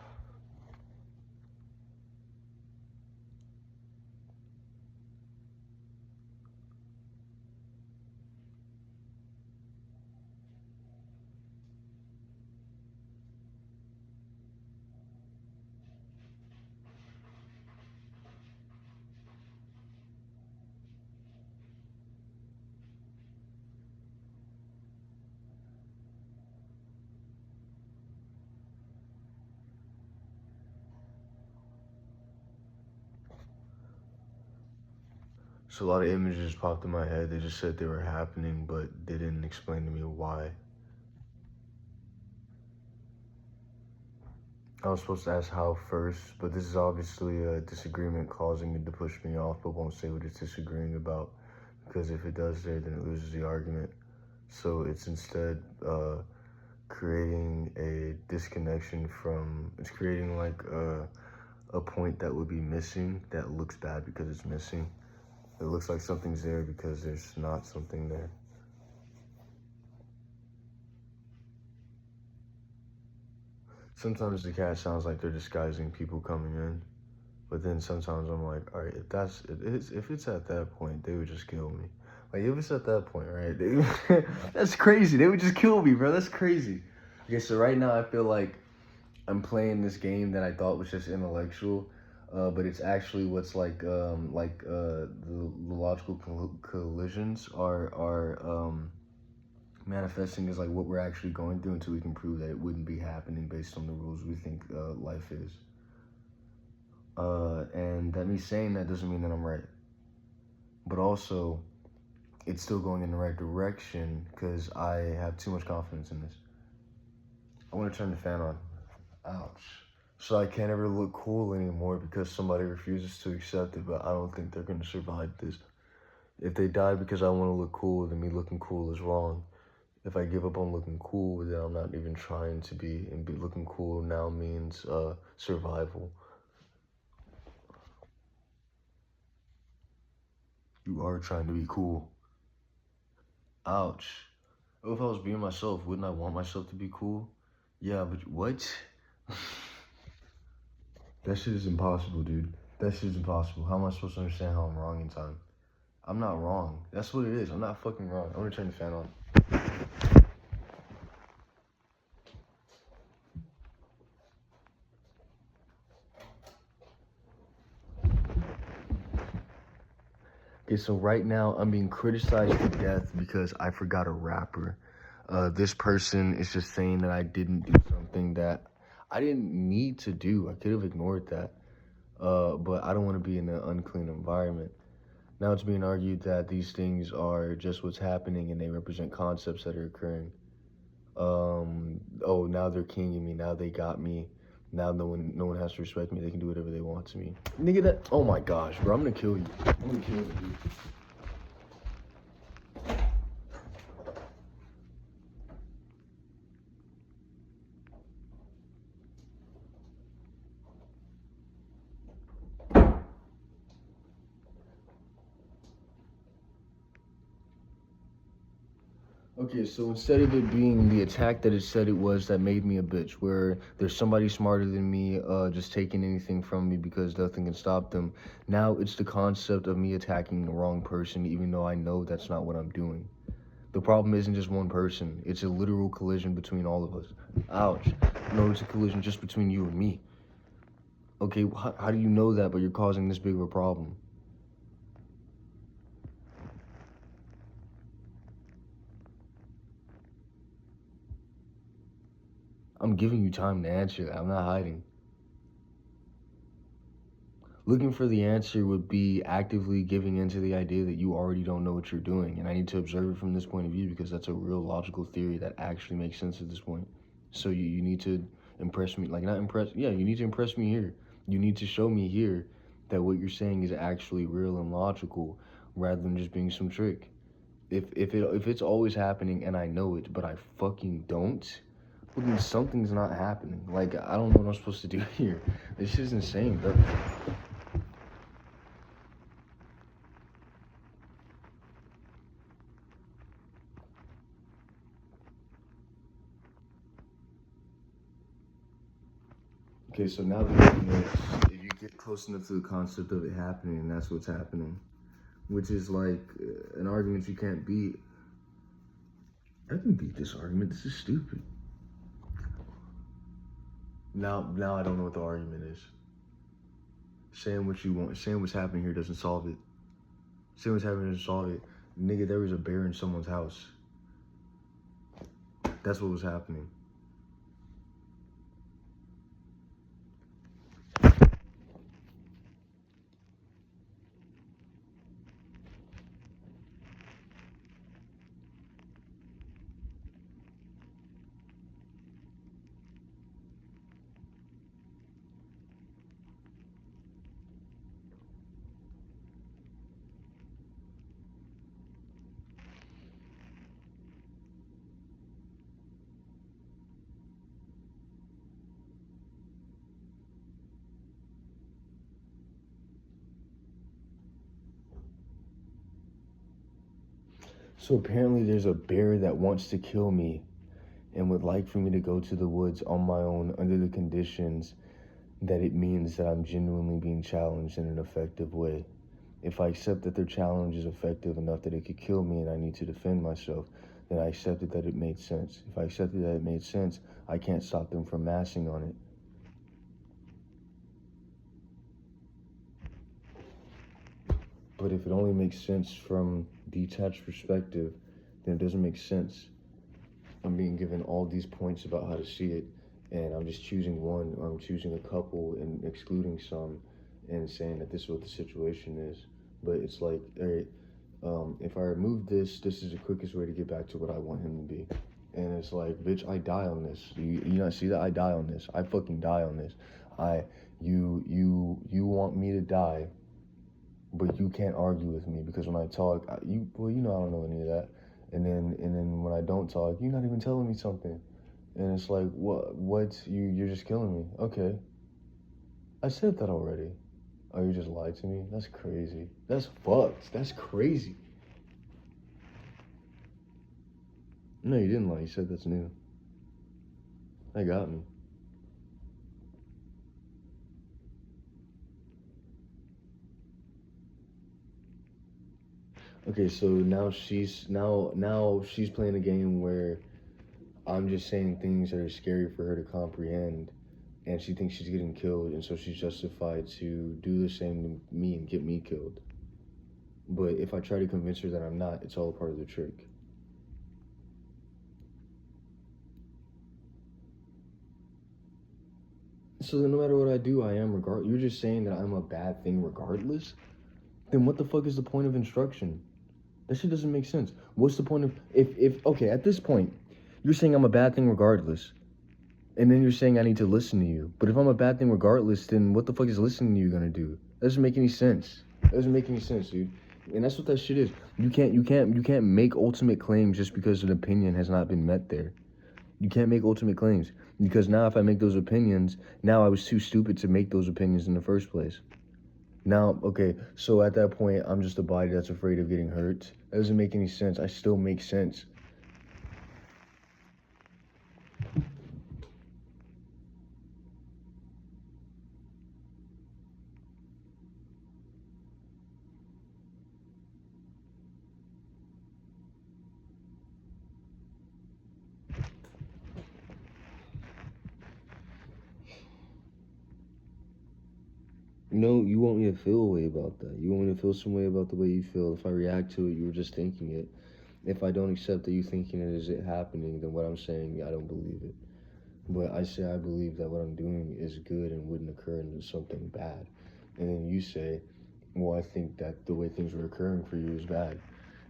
So a lot of images popped in my head. They just said they were happening, but they didn't explain to me why. I was supposed to ask how first, but this is obviously a disagreement causing it to push me off, but won't say what it's disagreeing about, because if it does there, then it loses the argument. So it's instead creating a disconnection from, it's creating like a point that would be missing that looks bad because it's missing. It looks like something's there because there's not something there. Sometimes the cat sounds like they're disguising people coming in, but then sometimes I'm like, all right, if it's at that point, they would just kill me. Like if it's at that point, right? That's crazy. They would just kill me, bro. That's crazy. Okay, so right now I feel like I'm playing this game that I thought was just intellectual, but it's actually what's the logical collisions are manifesting as like what we're actually going through until we can prove that it wouldn't be happening based on the rules we think life is. And that me saying that doesn't mean that I'm right, but also it's still going in the right direction because I have too much confidence in this. I want to turn the fan on. Ouch. So I can't ever look cool anymore because somebody refuses to accept it, but I don't think they're going to survive this. If they die because I want to look cool, then me looking cool is wrong. If I give up on looking cool, then I'm not even trying to be, and be looking cool now means survival. You are trying to be cool. Ouch. If I was being myself, wouldn't I want myself to be cool? Yeah, but what? That shit is impossible, dude. That shit's impossible. How am I supposed to understand how I'm wrong in time? I'm not wrong. That's what it is. I'm not fucking wrong. I'm gonna turn the fan on. Okay, so right now I'm being criticized to death because I forgot a rapper. This person is just saying that I didn't do something that I didn't need to do. I could have ignored that. But I don't want to be in an unclean environment. Now it's being argued that these things are just what's happening and they represent concepts that are occurring. Oh, now they're kinging me. Now they got me. Now no one has to respect me. They can do whatever they want to me. Nigga, that. Oh my gosh, bro, I'm gonna kill you. I'm gonna kill you, dude. Okay, so instead of it being the attack that it said it was that made me a bitch, where there's somebody smarter than me just taking anything from me because nothing can stop them, now it's the concept of me attacking the wrong person, even though I know that's not what I'm doing. The problem isn't just one person, it's a literal collision between all of us. Ouch. No, it's a collision just between you and me. Okay, how do you know that, but you're causing this big of a problem? I'm giving you time to answer that. I'm not hiding. Looking for the answer would be actively giving into the idea that you already don't know what you're doing. And I need to observe it from this point of view because that's a real logical theory that actually makes sense at this point. So you need to impress me. Like, not impress. Yeah, you need to impress me here. You need to show me here that what you're saying is actually real and logical rather than just being some trick. If it's always happening and I know it, but I fucking don't, well, then something's not happening. Like, I don't know what I'm supposed to do here. This shit's insane, bro. Okay, so now the thing is, if you get close enough to the concept of it happening, and that's what's happening, which is like an argument you can't beat. I can beat this argument. This is stupid. Now I don't know what the argument is. Saying what you want, saying what's happening here doesn't solve it. Saying what's happening doesn't solve it. Nigga, there was a bear in someone's house. That's what was happening. So apparently there's a bear that wants to kill me and would like for me to go to the woods on my own under the conditions that it means that I'm genuinely being challenged in an effective way. If I accept that their challenge is effective enough that it could kill me and I need to defend myself, then I accepted that it made sense. If I accepted that it made sense, I can't stop them from massing on it. But if it only makes sense from detached perspective, then it doesn't make sense. I'm being given all these points about how to see it, and I'm just choosing one, or I'm choosing a couple and excluding some, and saying that this is what the situation is. But it's like, all right, if I remove this, this is the quickest way to get back to what I want him to be. And it's like, bitch, I die on this. You not see that? I die on this. I fucking die on this. You want me to die, but you can't argue with me because when I talk, you know I don't know any of that. And then when I don't talk, you're not even telling me something. And it's like, you're just killing me. Okay. I said that already. Oh, you just lied to me? That's crazy. That's fucked. That's crazy. No, you didn't lie. You said that's new. That got me. Okay, so now she's playing a game where I'm just saying things that are scary for her to comprehend, and she thinks she's getting killed, and so she's justified to do the same to me and get me killed. But if I try to convince her that I'm not, it's all a part of the trick. So then no matter what I do, I am regard. You're just saying that I'm a bad thing regardless? Then what the fuck is the point of instruction? That shit doesn't make sense. What's the point of if okay, at this point, you're saying I'm a bad thing regardless. And then you're saying I need to listen to you. But if I'm a bad thing regardless, then what the fuck is listening to you gonna do? That doesn't make any sense. That doesn't make any sense, dude. And that's what that shit is. You can't make ultimate claims just because an opinion has not been met there. You can't make ultimate claims. Because now if I make those opinions, now I was too stupid to make those opinions in the first place. Now, okay, so at that point, I'm just a body that's afraid of getting hurt. That doesn't make any sense. I still make sense. No, you want me to feel a way about that. You want me to feel some way about the way you feel. If I react to it, you were just thinking it. If I don't accept that you thinking it is it happening, then what I'm saying, I don't believe it. But I say I believe that what I'm doing is good and wouldn't occur into something bad. And then you say, well, I think that the way things were occurring for you is bad.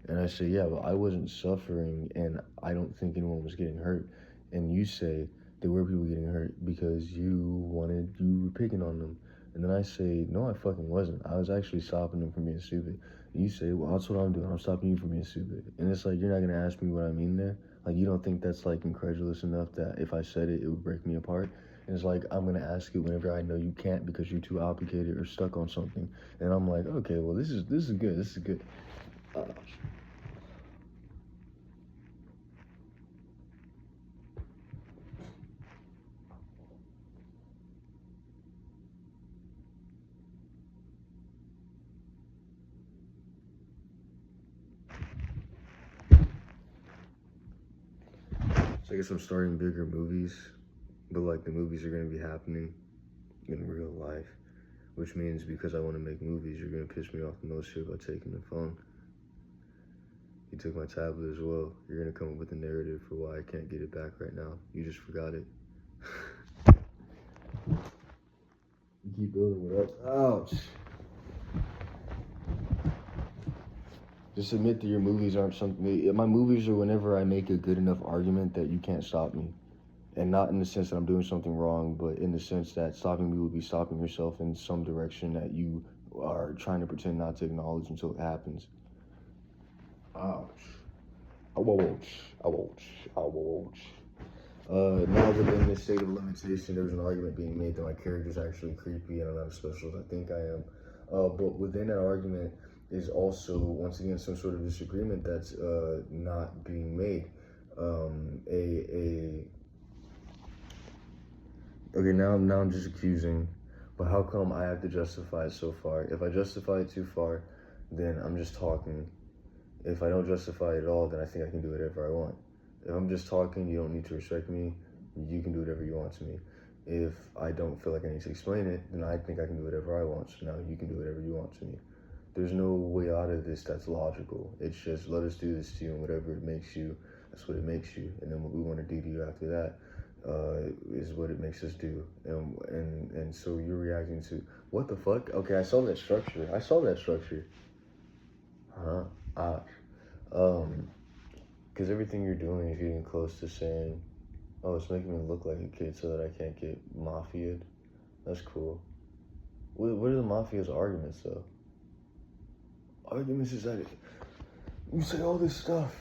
And I say, yeah, but I wasn't suffering and I don't think anyone was getting hurt. And you say there were people getting hurt because you were picking on them. And then I say, no, I fucking wasn't. I was actually stopping them from being stupid. And you say, well, that's what I'm doing. I'm stopping you from being stupid. And it's like, you're not going to ask me what I mean there. Like, you don't think that's like incredulous enough that if I said it, it would break me apart. And it's like, I'm going to ask you whenever I know you can't because you're too obligated or stuck on something. And I'm like, okay, well, this is good. This is good. Uh, So I guess I'm starting bigger movies, but like the movies are gonna be happening in real life, which means because I want to make movies, you're gonna piss me off the most shit by taking the phone. You took my tablet as well. You're gonna come up with a narrative for why I can't get it back right now. You just forgot it. You keep building it up. Ouch. Just admit that your movies aren't something. My movies are whenever I make a good enough argument that you can't stop me. And not in the sense that I'm doing something wrong, but in the sense that stopping me would be stopping yourself in some direction that you are trying to pretend not to acknowledge until it happens. Ouch. I won't. I won't. I won't. Now within this state of limitation, there's an argument being made that my character's actually creepy and I'm not as special as I think I am. But within that argument is also, once again, some sort of disagreement that's not being made. Okay, now I'm just accusing, but how come I have to justify it so far? If I justify it too far, then I'm just talking. If I don't justify it at all, then I think I can do whatever I want. If I'm just talking, you don't need to respect me. You can do whatever you want to me. If I don't feel like I need to explain it, then I think I can do whatever I want. So now you can do whatever you want to me. There's no way out of this that's logical. It's just let us do this to you, and whatever it makes you, that's what it makes you. And then what we want to do to you after that is what it makes us do. And so you're reacting to what the fuck? Okay, I saw that structure. Huh? Ah. Because everything you're doing is getting close to saying, oh, it's making me look like a kid so that I can't get mafia'd. That's cool. What are the mafia's arguments, though? Arguments is that you say all this stuff,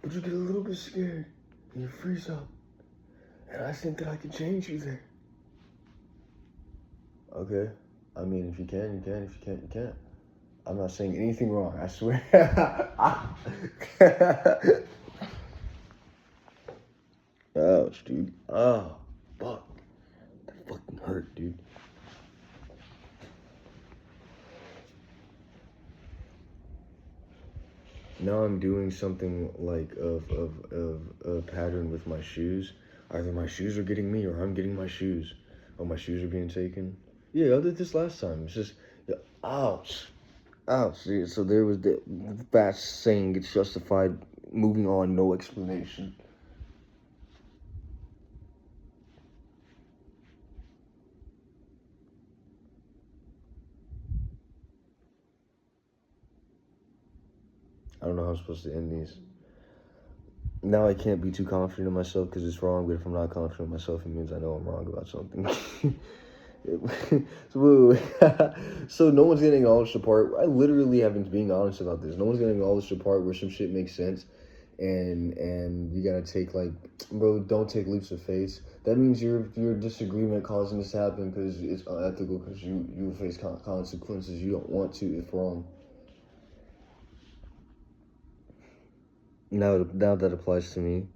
but you get a little bit scared and you freeze up. And I think that I can change you there. Okay. I mean, if you can, you can. If you can't, you can't. I'm not saying anything wrong, I swear. Ouch, dude. Oh, fuck. That fucking hurt, dude. now I'm doing something like of a pattern with my shoes. Either my shoes are getting me or I'm getting my shoes. Oh, my shoes are being taken. Yeah, I did this last time. It's just, yeah, ouch, ouch. Yeah, so there was the fast saying it's justified. Moving on, no explanation. I don't know how I'm supposed to end these. Now I can't be too confident in myself because it's wrong. But if I'm not confident in myself, it means I know I'm wrong about something. so, wait, wait, wait. So no one's gonna acknowledge the part. I literally have been being honest about this. No one's gonna acknowledge the part where some shit makes sense, and you gotta take like, bro, don't take leaps of faith. That means your disagreement causing this to happen because it's unethical because you will face consequences you don't want to if wrong. Now that applies to me.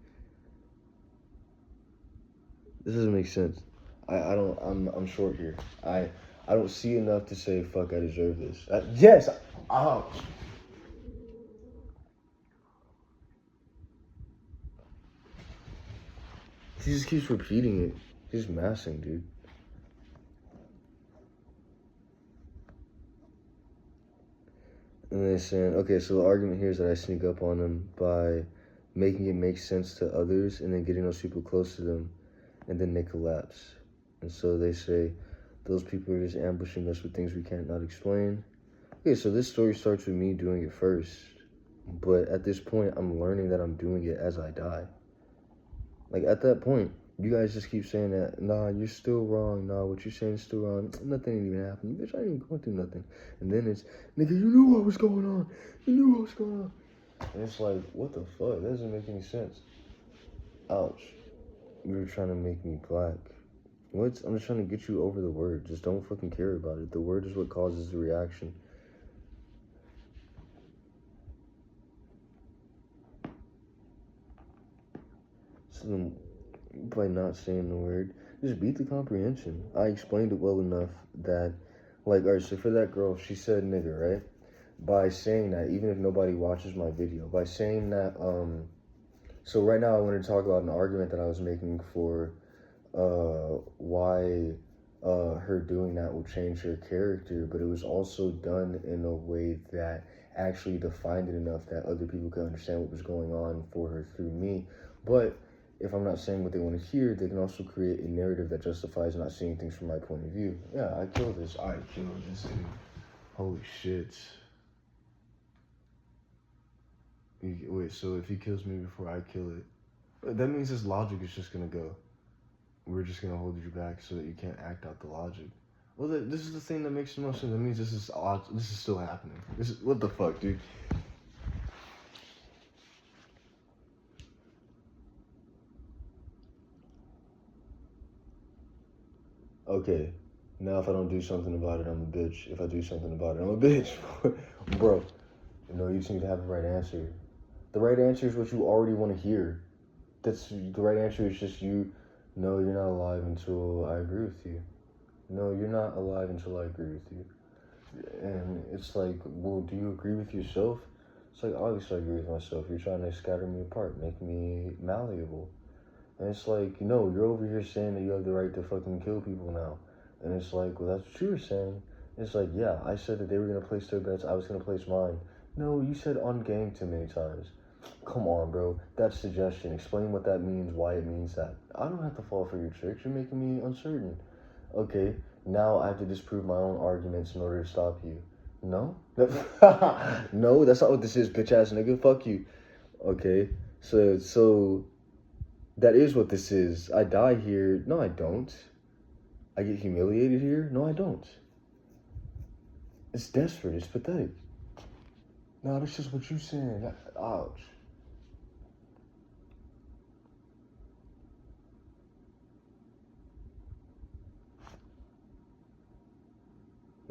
This doesn't make sense. I don't. I'm short here. I don't see enough to say fuck. I deserve this. Yes. Ouch. He just keeps repeating it. He's massing, dude. And they're saying, okay, so the argument here is that I sneak up on them by making it make sense to others and then getting those people close to them, and then they collapse. And so they say, those people are just ambushing us with things we can't not explain. Okay, so this story starts with me doing it first. But at this point, I'm learning that I'm doing it as I die. Like, at that point, you guys just keep saying that, nah, you're still wrong. Nah, what you're saying is still wrong. Nothing ain't even happened. Bitch, I ain't even going through nothing. And then it's, nigga, you knew what was going on. You knew what was going on. And it's like, what the fuck? That doesn't make any sense. Ouch. You were trying to make me black. What? I'm just trying to get you over the word. Just don't fucking care about it. The word is what causes the reaction. So then, by not saying the word, just beat the comprehension. I explained it well enough that, like, alright, so for that girl, she said nigga, right? By saying that, even if nobody watches my video, by saying that, so right now I want to talk about an argument that I was making for, why, her doing that will change her character, but it was also done in a way that actually defined it enough that other people could understand what was going on for her through me. But if I'm not saying what they want to hear, they can also create a narrative that justifies not seeing things from my point of view. Yeah, I killed this. I killed this dude. Holy shit. Wait, so if he kills me before I kill it, that means his logic is just gonna go. We're just gonna hold you back so that you can't act out the logic. Well, this is the thing that makes the most sense. That means this is odd. This is still happening. This is what the fuck, dude. Okay, now if I don't do something about it, I'm a bitch. If I do something about it, I'm a bitch. Bro, no, you just need to have the right answer. The right answer is what you already want to hear. That's the right answer is just you. No, you're not alive until I agree with you. No, you're not alive until I agree with you. And it's like, well, do you agree with yourself? It's like, obviously I agree with myself. You're trying to scatter me apart, make me malleable. And it's like, no, you're over here saying that you have the right to fucking kill people now. And it's like, well, that's what you were saying. It's like, yeah, I said that they were going to place their bets. I was going to place mine. No, you said on gang too many times. Come on, bro. That's suggestion. Explain what that means, why it means that. I don't have to fall for your tricks. You're making me uncertain. Okay, now I have to disprove my own arguments in order to stop you. No? No, that's not what this is, bitch ass nigga. Fuck you. Okay, so that is what this is. I die here. No, I don't. I get humiliated here. No, I don't. It's desperate. It's pathetic. No, that's just what you saying. Ouch.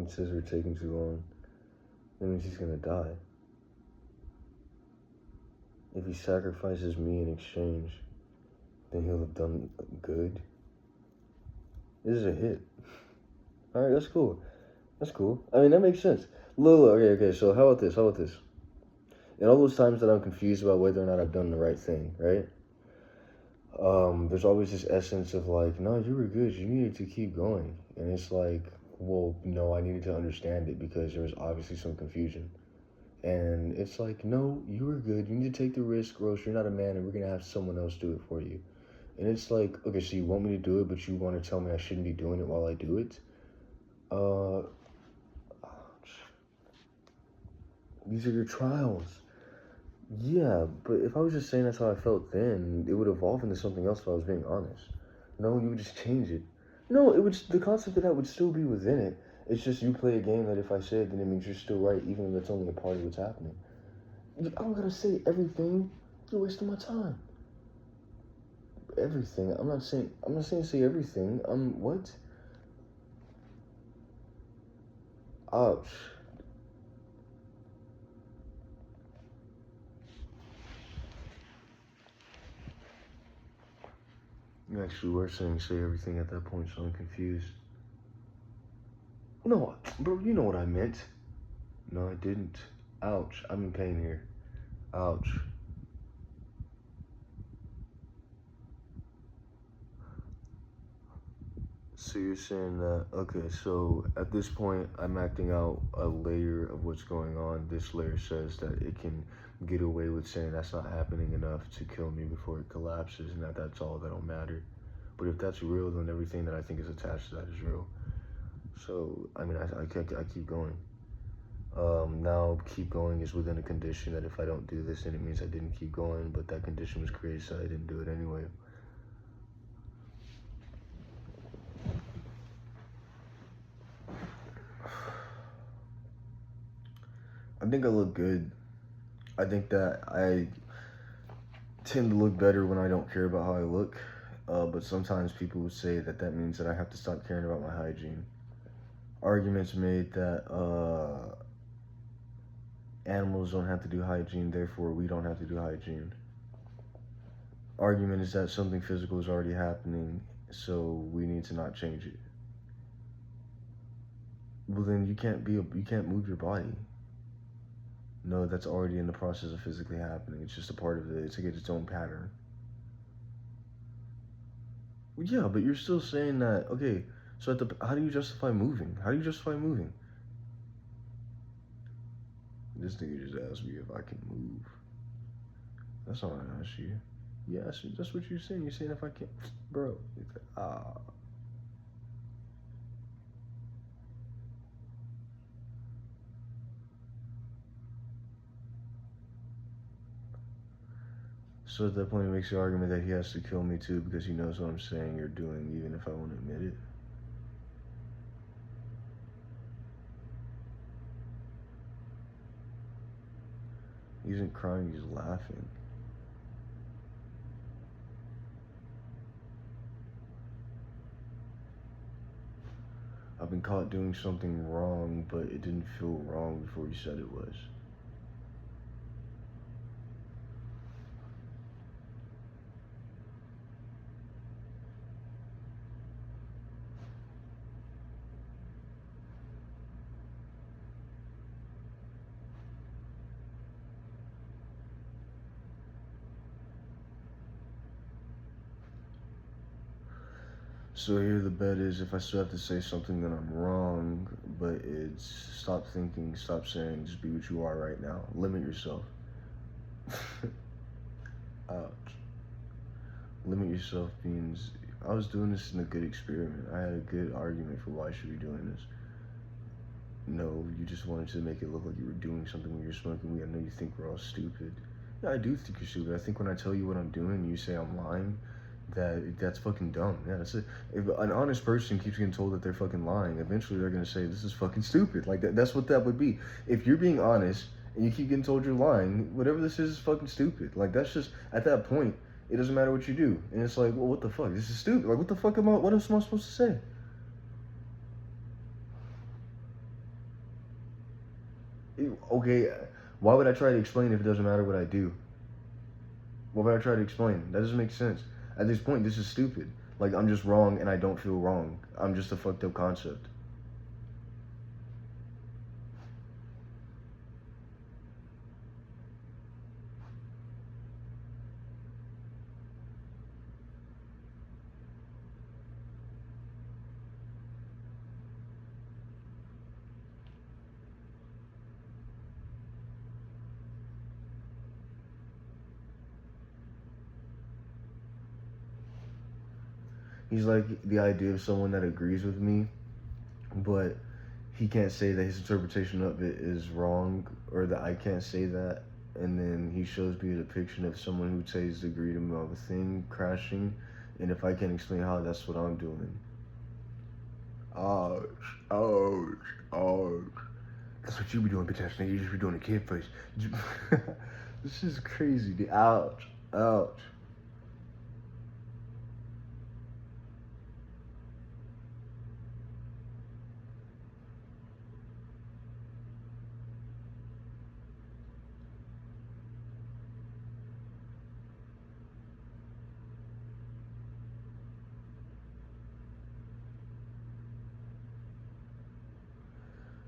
It says we're taking too long. That means he's gonna die. If he sacrifices me in exchange, then he'll have done good. This is a hit. Alright, that's cool. That's cool. I mean, that makes sense. Look, okay, so how about this? And all those times that I'm confused about whether or not I've done the right thing, right? There's always this essence of like, no, you were good. You needed to keep going. And it's like, well, no, I needed to understand it because there was obviously some confusion. And it's like, no, you were good. You need to take the risk, or else you're not a man, and we're gonna have someone else do it for you. And it's like, okay, so you want me to do it, but you want to tell me I shouldn't be doing it while I do it? Uh, these are your trials. Yeah, but if I was just saying that's how I felt then, it would evolve into something else if I was being honest. No, you would just change it. No, it would. The concept of that would still be within it. It's just you play a game that if I say it, then it means you're still right, even if it's only a part of what's happening. I'm gonna say everything. You're wasting my time. Everything. I'm not saying. I'm not saying say everything. What? Ouch. You actually were saying say everything at that point, so I'm confused. No, bro, you know what I meant. No, I didn't. Ouch. I'm in pain here. Ouch. So you're saying that, okay, so at this point, I'm acting out a layer of what's going on. This layer says that it can get away with saying that's not happening enough to kill me before it collapses, and that that's all that'll matter. But if that's real, then everything that I think is attached to that is real. So, I mean, I keep going. Now, keep going is within a condition that if I don't do this, then it means I didn't keep going, but that condition was created, so I didn't do it anyway. I think I look good. I think that I tend to look better when I don't care about how I look. But sometimes people would say that that means that I have to stop caring about my hygiene. Arguments made that animals don't have to do hygiene, therefore we don't have to do hygiene. Argument is that something physical is already happening, so we need to not change it. Well, then you can't move your body. No, that's already in the process of physically happening. It's just a part of it. It's like its own pattern. Well, yeah, but you're still saying that. Okay, so how do you justify moving? How do you justify moving? This nigga just asked me if I can move. That's not what I asked you. Yes, that's what you're saying. You're saying if I can't, bro. Ah. So at that point, it makes the argument that he has to kill me too because he knows what I'm saying or doing, even if I won't admit it. He isn't crying, he's laughing. I've been caught doing something wrong, but it didn't feel wrong before you said it was. So here the bet is if I still have to say something then I'm wrong, but it's stop thinking, stop saying, just be what you are right now. Limit yourself. Ouch. Limit yourself means I was doing this in a good experiment. I had a good argument for why I should be doing this. No, you just wanted to make it look like you were doing something when you're smoking weed. I know you think we're all stupid. Yeah, I do think you're stupid. I think when I tell you what I'm doing and you say I'm lying, that's fucking dumb. Yeah, that's it. If an honest person keeps getting told that they're fucking lying, eventually they're gonna say this is fucking stupid. Like that's what that would be. If you're being honest and you keep getting told you're lying, whatever this is fucking stupid. Like that's just at that point, it doesn't matter what you do. And it's like, well, what the fuck? This is stupid. Like what the fuck what else am I supposed to say? Okay, why would I try to explain if it doesn't matter what I do? What would I try to explain? That doesn't make sense. At this point, this is stupid. Like, I'm just wrong and I don't feel wrong. I'm just a fucked up concept. He's like the idea of someone that agrees with me, but he can't say that his interpretation of it is wrong, or that I can't say that. And then he shows me a depiction of someone who says agree to me on the thing crashing, and if I can't explain how, that's what I'm doing. Ouch, ouch, ouch. That's what you be doing, bitch ass nigga. You just be doing a kid face. This is crazy, dude. Ouch, ouch.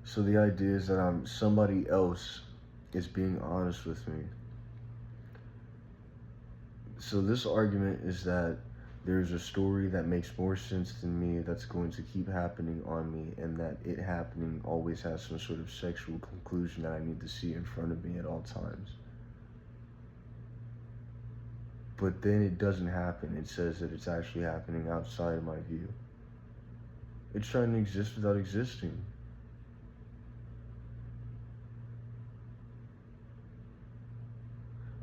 So the idea is that somebody else is being honest with me. So this argument is that there's a story that makes more sense than me that's going to keep happening on me, and that it happening always has some sort of sexual conclusion that I need to see in front of me at all times. But then it doesn't happen. It says that it's actually happening outside of my view. It's trying to exist without existing.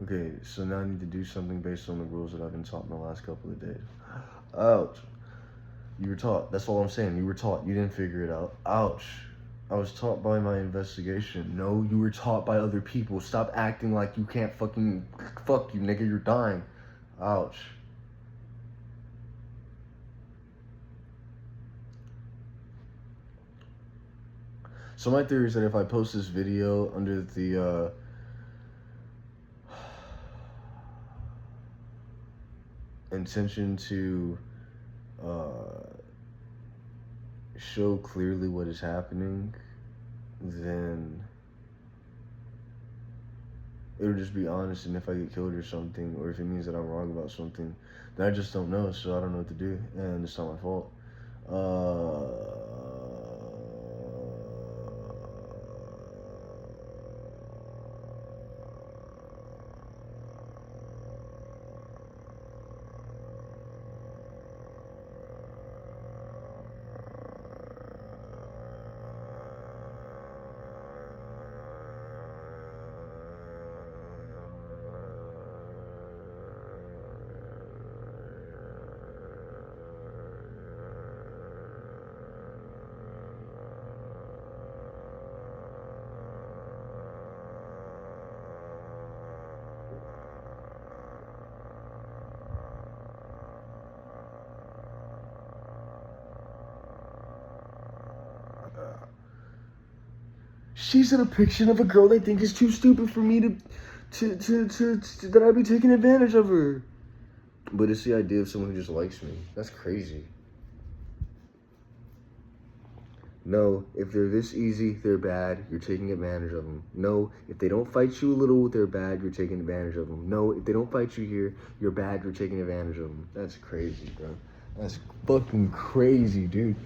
Okay, so now I need to do something based on the rules that I've been taught in the last couple of days. Ouch. You were taught. That's all I'm saying. You were taught. You didn't figure it out. Ouch. I was taught by my investigation. No, you were taught by other people. Stop acting like you can't fucking... Fuck you, nigga. You're dying. Ouch. So my theory is that if I post this video under the, intention to show clearly what is happening, then it'll just be honest. And if I get killed or something, or if it means that I'm wrong about something, then I just don't know. So I don't know what to do, and it's not my fault. She's a depiction of a girl they think is too stupid for me to that I'd be taking advantage of her. But it's the idea of someone who just likes me. That's crazy. No, if they're this easy, they're bad. You're taking advantage of them. No, if they don't fight you a little, they're bad. You're taking advantage of them. No, if they don't fight you here, you're bad. You're taking advantage of them. That's crazy, bro. That's fucking crazy, dude.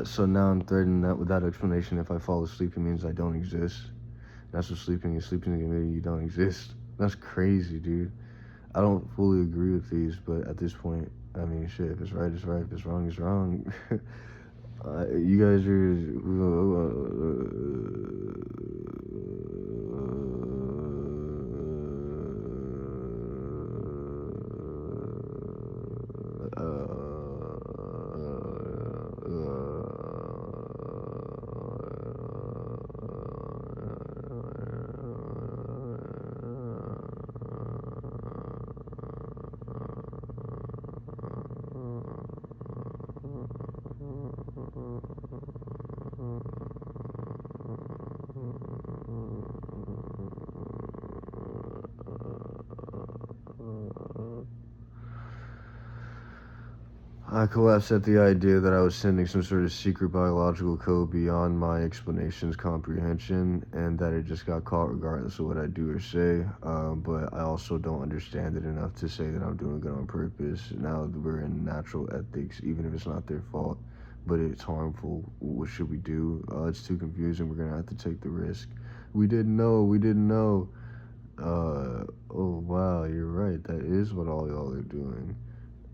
So now I'm threatened that without explanation, if I fall asleep, it means I don't exist. That's what sleeping is. Sleeping is admitting you don't exist. That's crazy, dude. I don't fully agree with these, but at this point, I mean, shit, if it's right, it's right. If it's wrong, it's wrong. You guys I collapsed at the idea that I was sending some sort of secret biological code beyond my explanation's comprehension, and that it just got caught regardless of what I do or say. But I also don't understand it enough to say that I'm doing it on purpose. Now that we're in natural ethics, even if it's not their fault, but it's harmful, what should we do? It's too confusing. We're gonna have to take the risk. We didn't know. Oh wow, you're right. That is what all y'all are doing.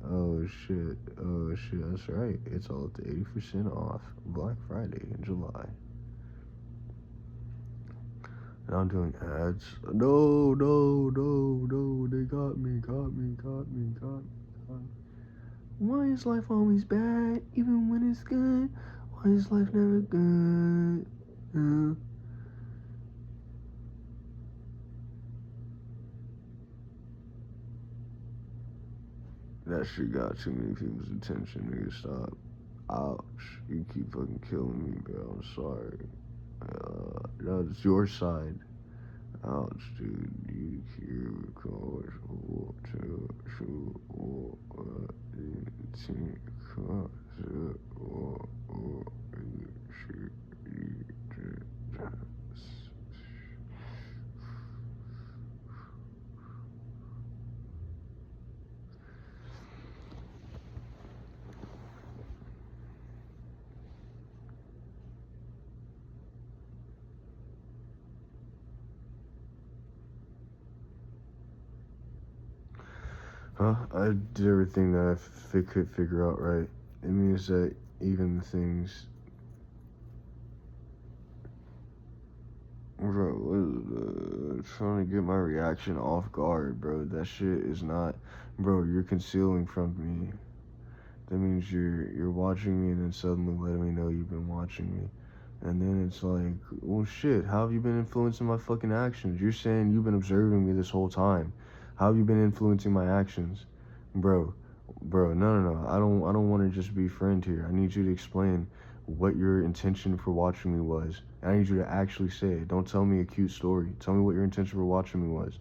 Oh shit, that's right. It's all up to 80% off Black Friday in July. And I'm doing ads. No, no, no, no. They got me, got me, got me, got me, got me. Why is life always bad, even when it's good? Why is life never good? That shit got too many people's attention, nigga. Stop. Ouch. You keep fucking killing me, bro. I'm sorry. That's your side. Ouch, dude. You keep going Huh? I did everything that I could figure out right. It means that even things. Bro, trying to get my reaction off guard, bro. That shit is not. Bro, you're concealing from me. That means you're watching me and then suddenly letting me know you've been watching me. And then it's like, well, shit, how have you been influencing my fucking actions? You're saying you've been observing me this whole time. How have you been influencing my actions? Bro, no. I don't want to just be friend here. I need you to explain what your intention for watching me was. And I need you to actually say it. Don't tell me a cute story. Tell me what your intention for watching me was.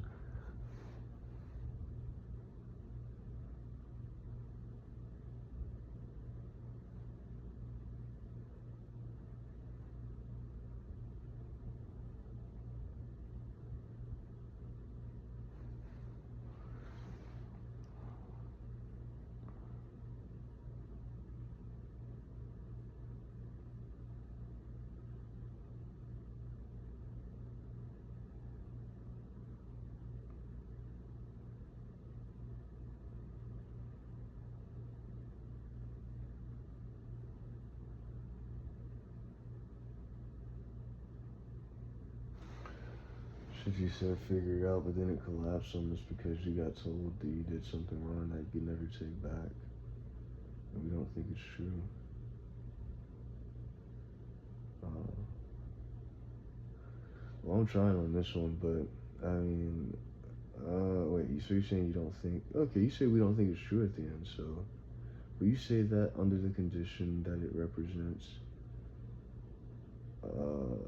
Shit you said figure it out, but then it collapsed on us because you got told that you did something wrong that you could never take back. And we don't think it's true. Uh, well, I'm trying on this one, but I mean, wait, so you're saying you don't think, okay, you say we don't think it's true at the end, so, but you say that under the condition that it represents,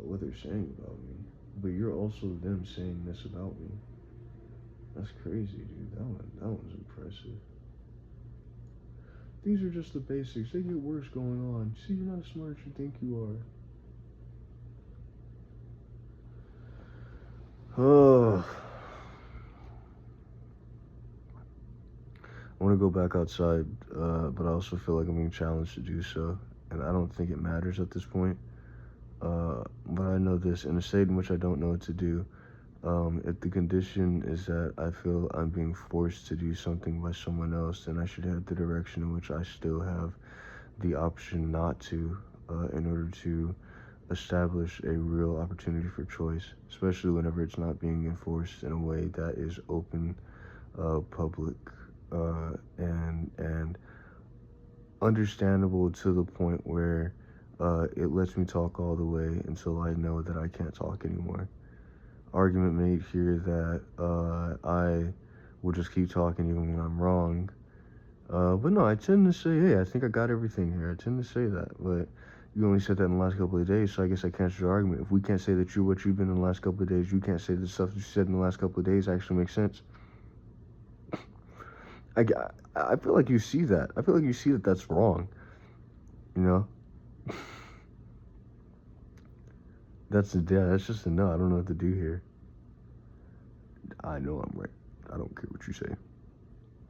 what they're saying about me, but you're also them saying this about me. That's crazy, dude. That one's impressive. These are just the basics. They get worse going on. See, you're not as smart as you think you are. Oh. I want to go back outside, but I also feel like I'm being challenged to do so, and I don't think it matters at this point. But I know this, in a state in which I don't know what to do, if the condition is that I feel I'm being forced to do something by someone else, then I should have the direction in which I still have the option not to, in order to establish a real opportunity for choice, especially whenever it's not being enforced in a way that is open, public, and understandable to the point where it lets me talk all the way until I know that I can't talk anymore. Argument made here that I will just keep talking even when I'm wrong. But no, I tend to say, hey, I think I got everything here. I tend to say that, but you only said that in the last couple of days, so I guess I can't your argument. If we can't say that you're what you've been in the last couple of days, you can't say the stuff you said in the last couple of days actually makes sense. I, I feel like you see that. I feel like you see that that's wrong. You know? That's just a no. I don't know what to do here. I know I'm right. I don't care what you say.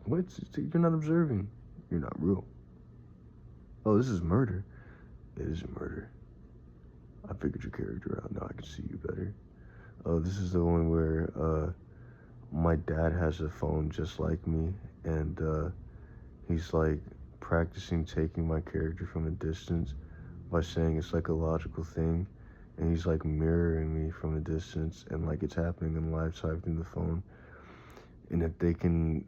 What? You're not observing. You're not real. Oh, this is murder. It is murder. I figured your character out. Now I can see you better. Oh, this is the one where my dad has a phone just like me, and he's like practicing taking my character from a distance by saying it's like a logical thing, and he's like mirroring me from a distance, and like it's happening in live type through the phone. And if they can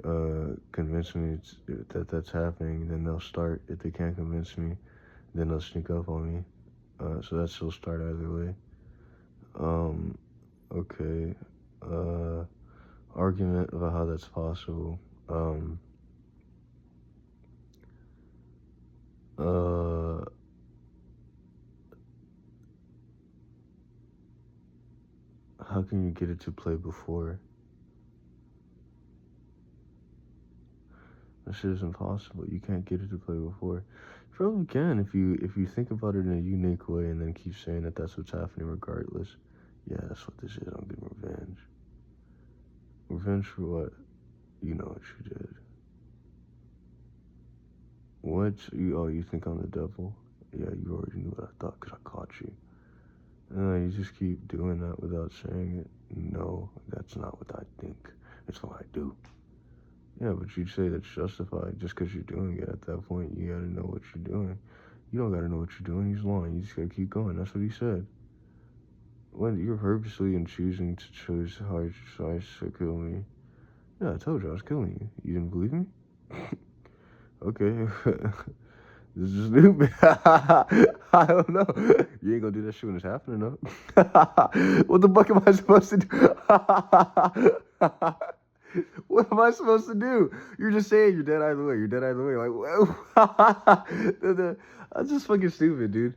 convince me that that's happening, then they'll start. If they can't convince me, then they'll sneak up on me. So that still start either way. Okay. Uh, Argument about how that's possible. Uh, how can you get it to play before? That shit is impossible. You can't get it to play before. You probably can if you think about it in a unique way and then keep saying that that's what's happening regardless. Yeah, that's what this is. I'm getting revenge. Revenge for what? You know what you did. What? You think I'm the devil? Yeah, you already knew what I thought because I caught you. You just keep doing that without saying it. No, that's not what I think. It's what I do. Yeah, but you'd say that's justified just because you're doing it. At that point, you gotta know what you're doing. You don't gotta know what you're doing. He's lying. You just gotta keep going. That's what he said. When you're purposely and choosing to choose hard choice to kill me. Yeah, I told you I was killing you. You didn't believe me? Okay. This is stupid. I don't know. You ain't gonna do that shit when it's happening, though. What the fuck am I supposed to do? What am I supposed to do? You're just saying you're dead either way. You're dead either way. Like, that's just fucking stupid, dude.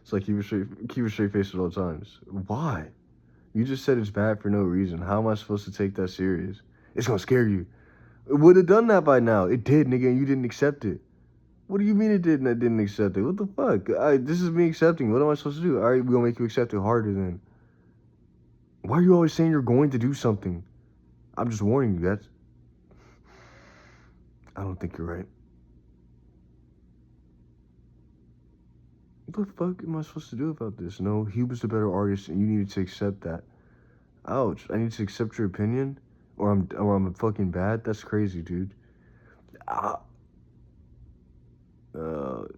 It's like keep a straight face at all times. Why? You just said it's bad for no reason. How am I supposed to take that serious? It's gonna scare you. It would have done that by now. It did, nigga, and you didn't accept it. What do you mean it did and I didn't accept it? What the fuck? This is me accepting. What am I supposed to do? All right, we're gonna make you accept it harder then. Why are you always saying you're going to do something? I'm just warning you. I don't think you're right. What the fuck am I supposed to do about this? No, he was the better artist, and you needed to accept that. Ouch! I need to accept your opinion, or I'm fucking bad. That's crazy, dude. Ah. Ouch.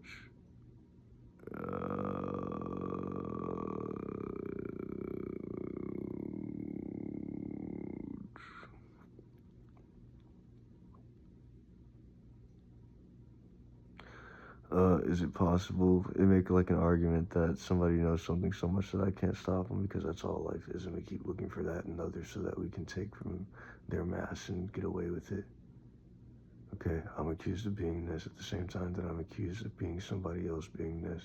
Is it possible to make like an argument that somebody knows something so much that I can't stop them because that's all life is, and we keep looking for that in others so that we can take from their mass and get away with it? Okay, I'm accused of being this at the same time that I'm accused of being somebody else being this.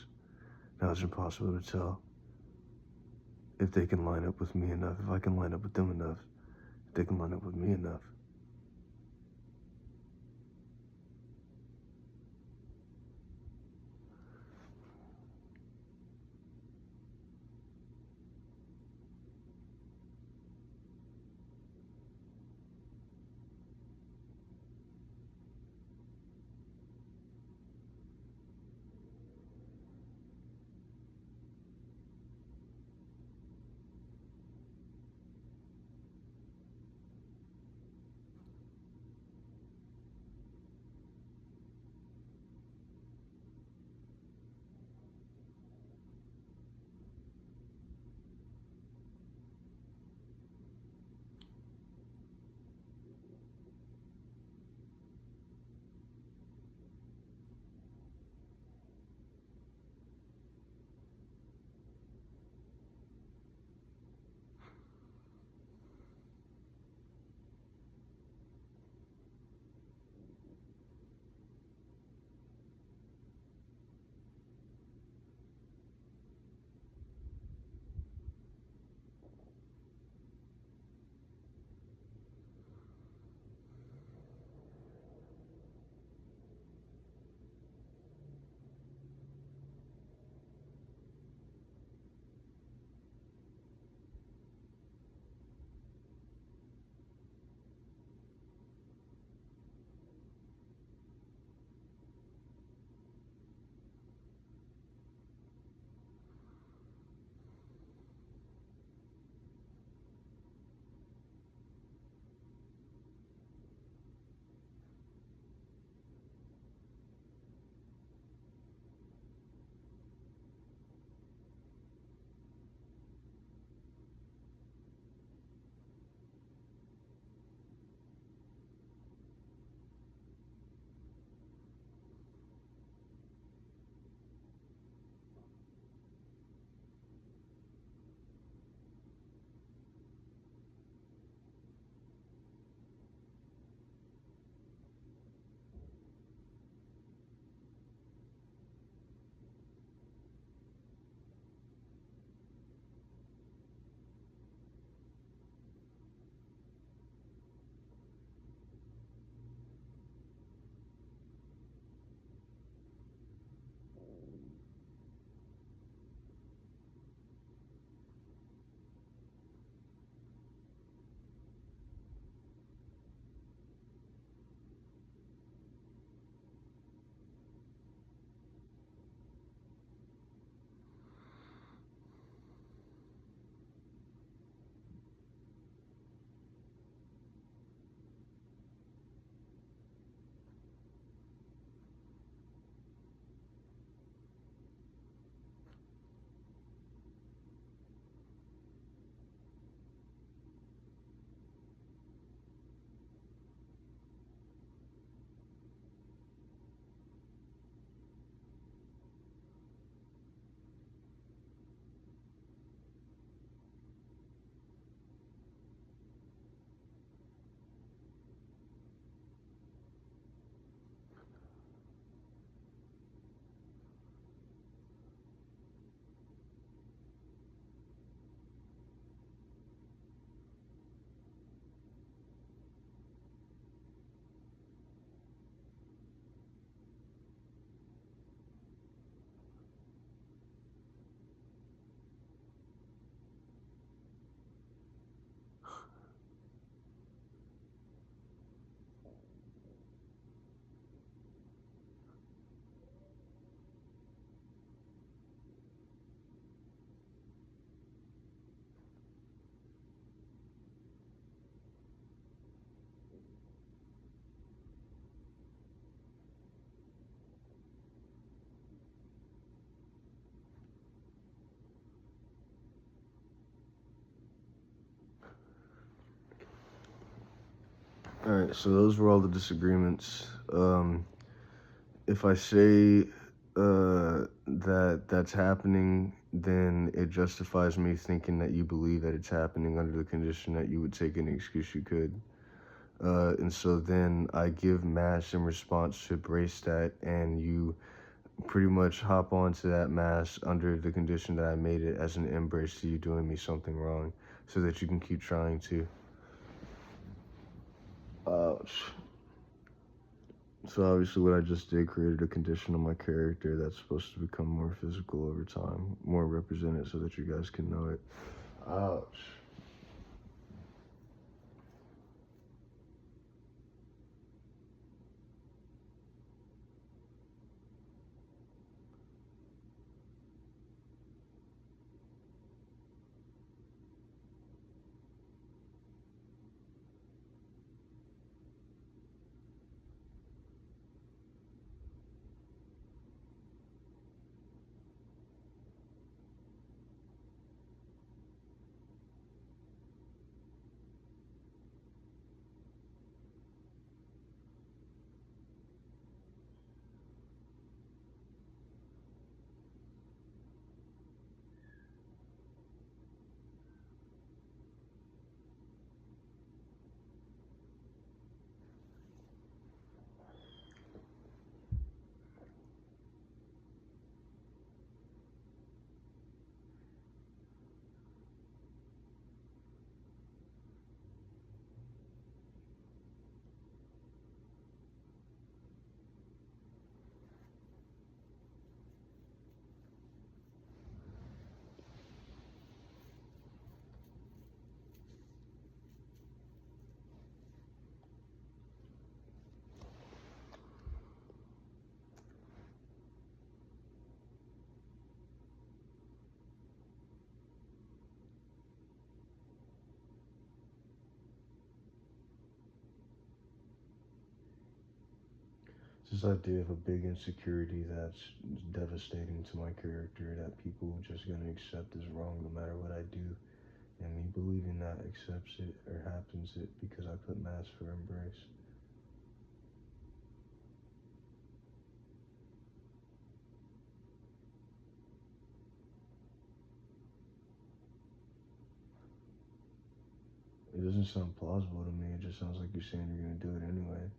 Now it's impossible to tell if they can line up with me enough, if I can line up with them enough, if they can line up with me enough. All right, so those were all the disagreements. If I say that that's happening, then it justifies me thinking that you believe that it's happening under the condition that you would take any excuse you could. And so then I give mass in response to brace that, and you pretty much hop onto that mass under the condition that I made it as an embrace to you doing me something wrong, so that you can keep trying to. Ouch. So obviously what I just did created a condition on my character that's supposed to become more physical over time, more represented so that you guys can know it. Ouch. This idea of a big insecurity that's devastating to my character, that people just gonna accept as wrong no matter what I do, and me believing that accepts it or happens it because I put mass for embrace. It doesn't sound plausible to me, it just sounds like you're saying you're gonna do it anyway.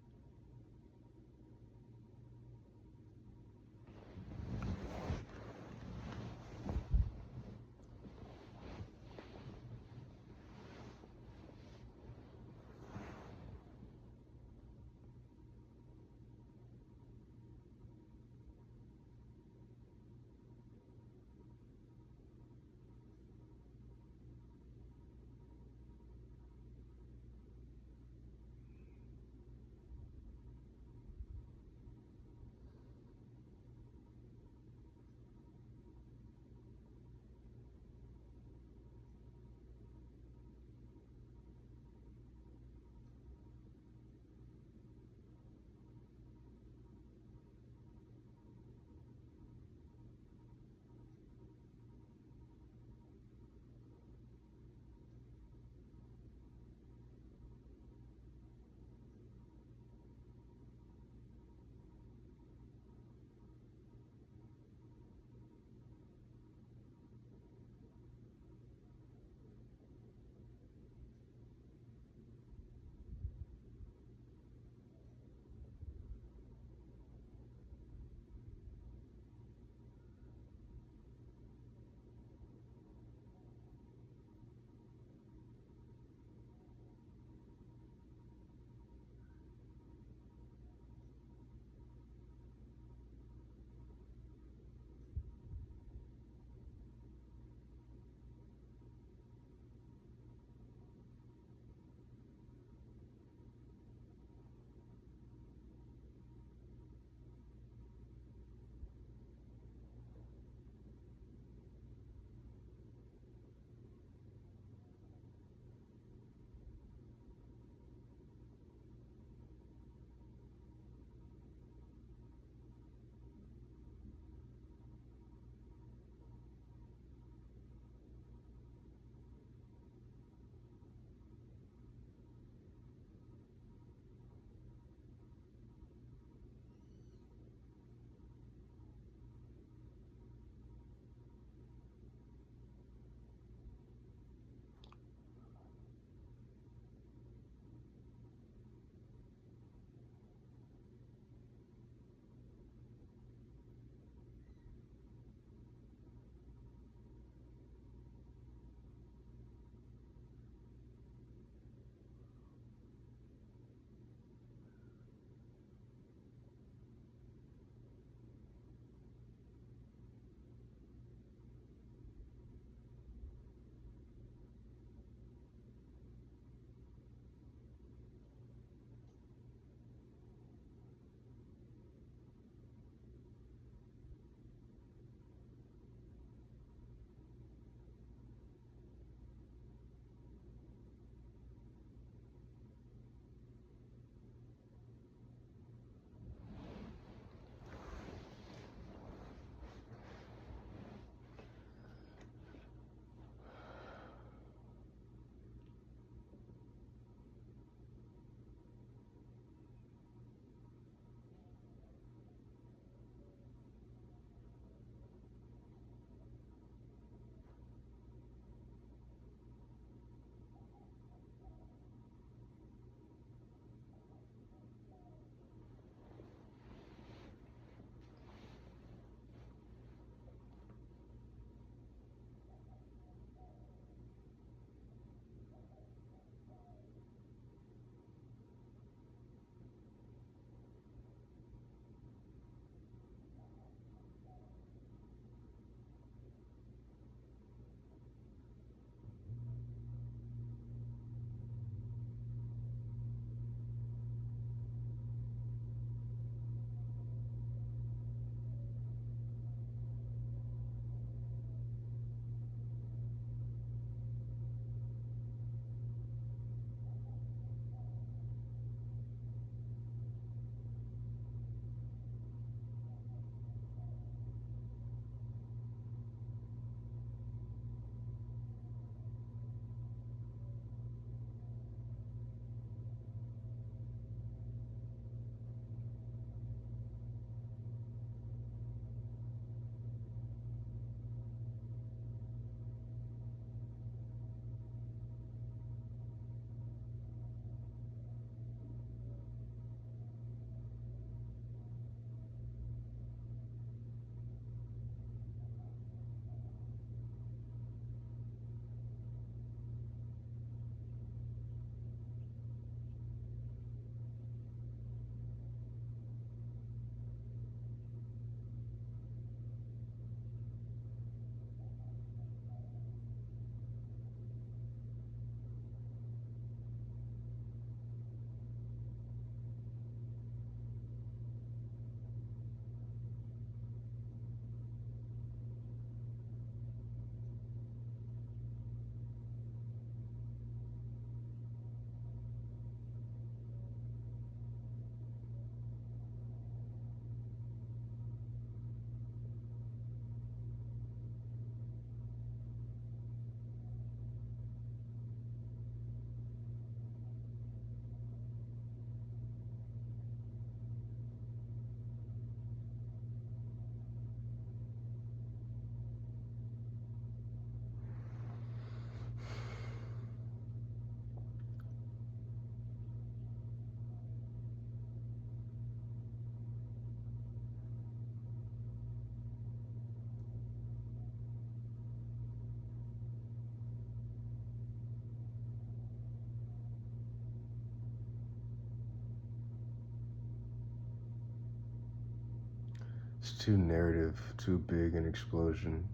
It's too narrative, too big an explosion.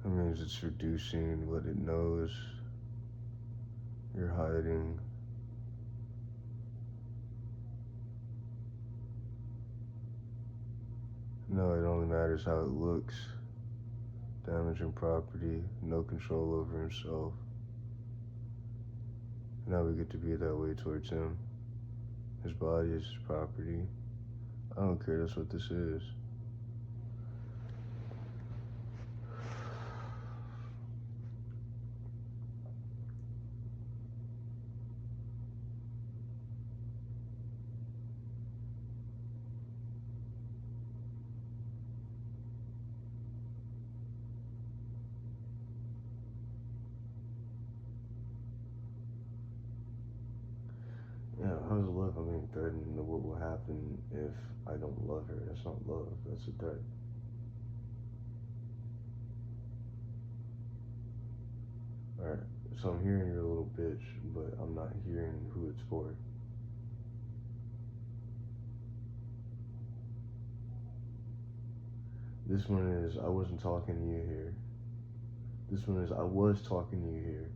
That means it's reducing what it knows. You're hiding. No, it only matters how it looks. Damaging property, no control over himself. Now we get to be that way towards him. His body is his property. I don't care, that's what this is. Yeah, how's love? I mean, threatening what will happen if I don't love her. That's not love, that's a threat. Alright, so I'm hearing you're a little bitch, but I'm not hearing who it's for. This one is, I wasn't talking to you here. This one is, I was talking to you here.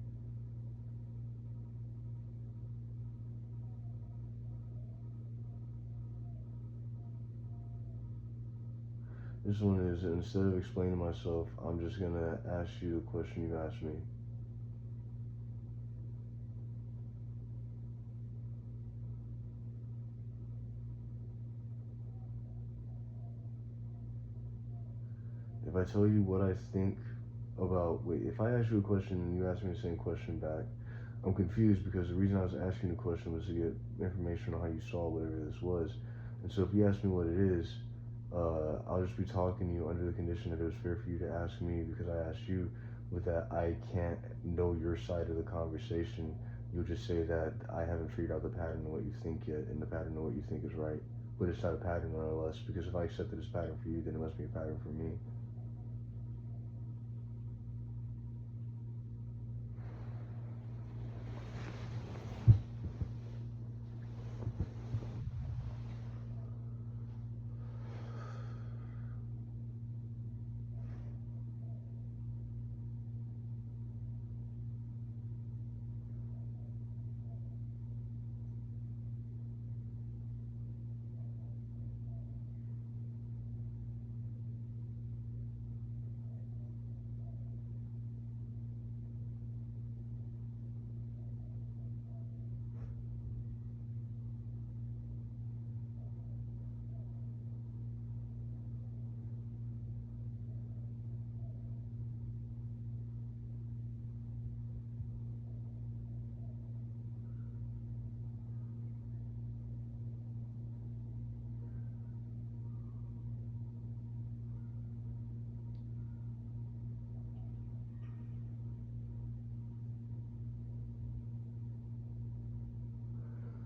This one is, instead of explaining myself, I'm just gonna ask you the question you asked me. If I tell you what I think about, wait, if I ask you a question and you ask me the same question back, I'm confused because the reason I was asking the question was to get information on how you saw whatever this was. And so if you ask me what it is, I'll just be talking to you under the condition that it was fair for you to ask me because I asked you. With that, I can't know your side of the conversation. You'll just say that I haven't figured out the pattern of what you think yet, and the pattern of what you think is right. But it's not a pattern nonetheless, because if I accept it as a pattern for you, then it must be a pattern for me.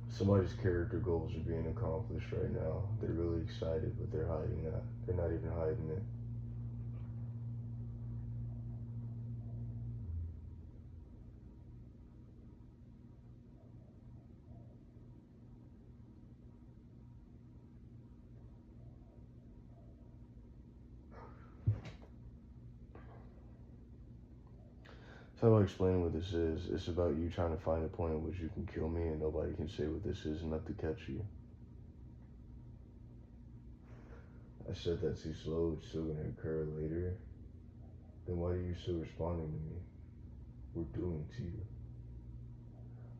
Somebody's character goals are being accomplished right now. They're really excited, but they're hiding that. They're not even hiding it. So how I explain what this is, it's about you trying to find a point at which you can kill me and nobody can say what this is enough to catch you. I said that too slow, it's still gonna occur later. Then why are you still responding to me? We're doing to you.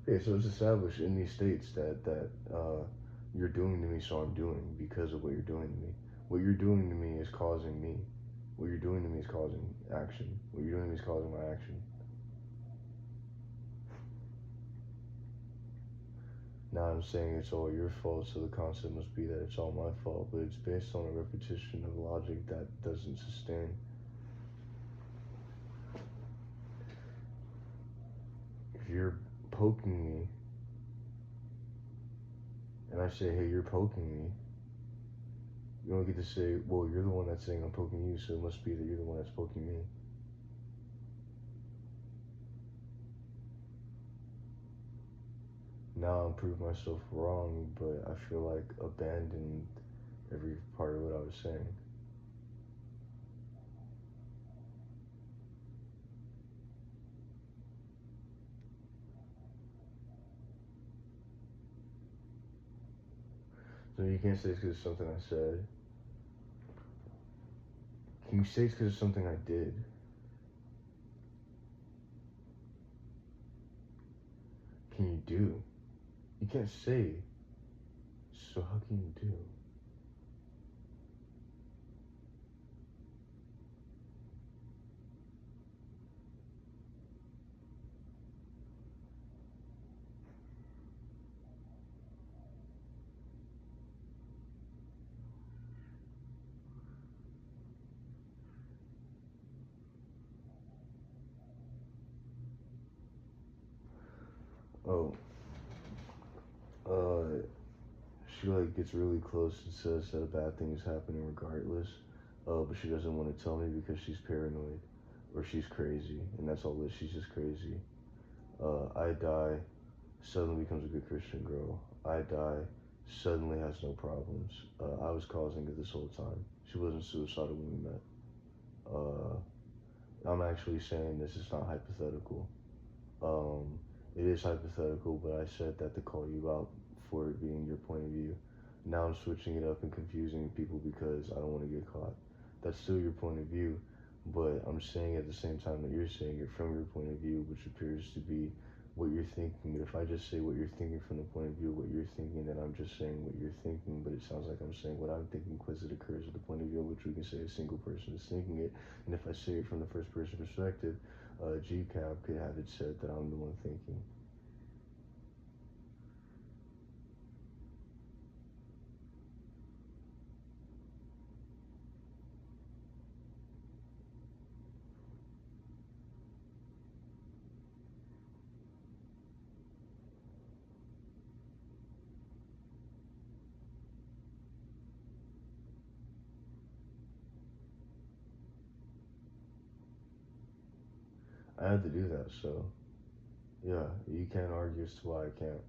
Okay, so it's established in these states that you're doing to me, so I'm doing because of what you're doing to me. What you're doing to me is causing me. What you're doing to me is causing action. What you're doing to me is causing my action. Now I'm saying it's all your fault, so the concept must be that it's all my fault, but it's based on a repetition of logic that doesn't sustain. If you're poking me, and I say, hey, you're poking me, you don't get to say, well, you're the one that's saying I'm poking you, so it must be that you're the one that's poking me. Now I'm proving myself wrong, but I feel like abandoned every part of what I was saying. So you can't say it's because it's something I said. Can you say it's because it's something I did? Can you do? You can't say. So how can you do? Oh, uh, she like gets really close and says that a bad thing is happening regardless. But she doesn't want to tell me because she's paranoid or she's crazy, and that's all it is. She's just crazy. I die, suddenly becomes a good Christian girl. I die, suddenly has no problems. I was causing it this whole time. She wasn't suicidal when we met. I'm actually saying this is not hypothetical. Um, it is hypothetical, but I said that to call you out for it being your point of view. Now I'm switching it up and confusing people because I don't want to get caught. That's still your point of view, but I'm saying at the same time that you're saying it from your point of view, which appears to be what you're thinking. But if I just say what you're thinking from the point of view of what you're thinking, then I'm just saying what you're thinking, but it sounds like I'm saying what I'm thinking because it occurs at the point of view of which we can say a single person is thinking it. And if I say it from the first person perspective, GCAB could have it said that I'm the one thinking. I had to do that, so yeah, you can't argue as to why I can't.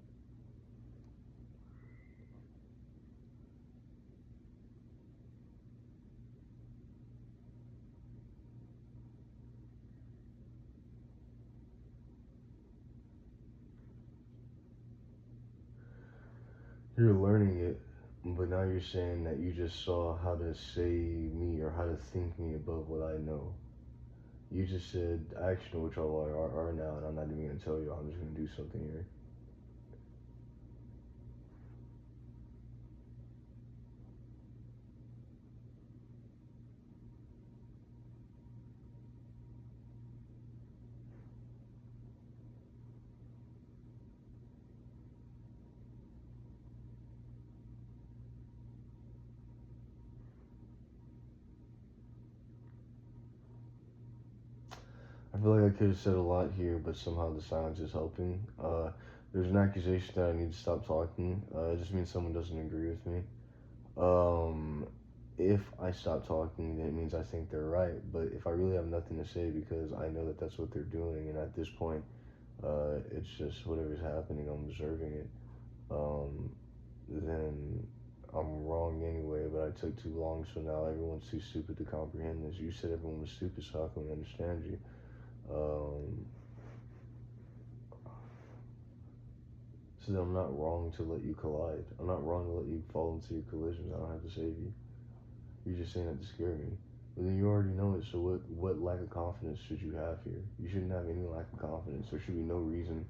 You're learning it, but now you're saying that you just saw how to say me or how to think me above what I know. You just said, I actually know what y'all are now, and I'm not even gonna tell you. I'm just gonna do something here. I feel like I could have said a lot here, but somehow the silence is helping. There's an accusation that I need to stop talking. It just means someone doesn't agree with me. Um, if I stop talking, then it means I think they're right. But if I really have nothing to say because I know that that's what they're doing, and at this point, it's just whatever's happening, I'm observing it. Then I'm wrong anyway. But I took too long, so now everyone's too stupid to comprehend this. You said everyone was stupid, so how can we understand you? Um, so that I'm not wrong to let you collide. I'm not wrong to let you fall into your collisions. I don't have to save you. You're just saying that to scare me. But then you already know it, so what lack of confidence should you have here? You shouldn't have any lack of confidence. There should be no reason.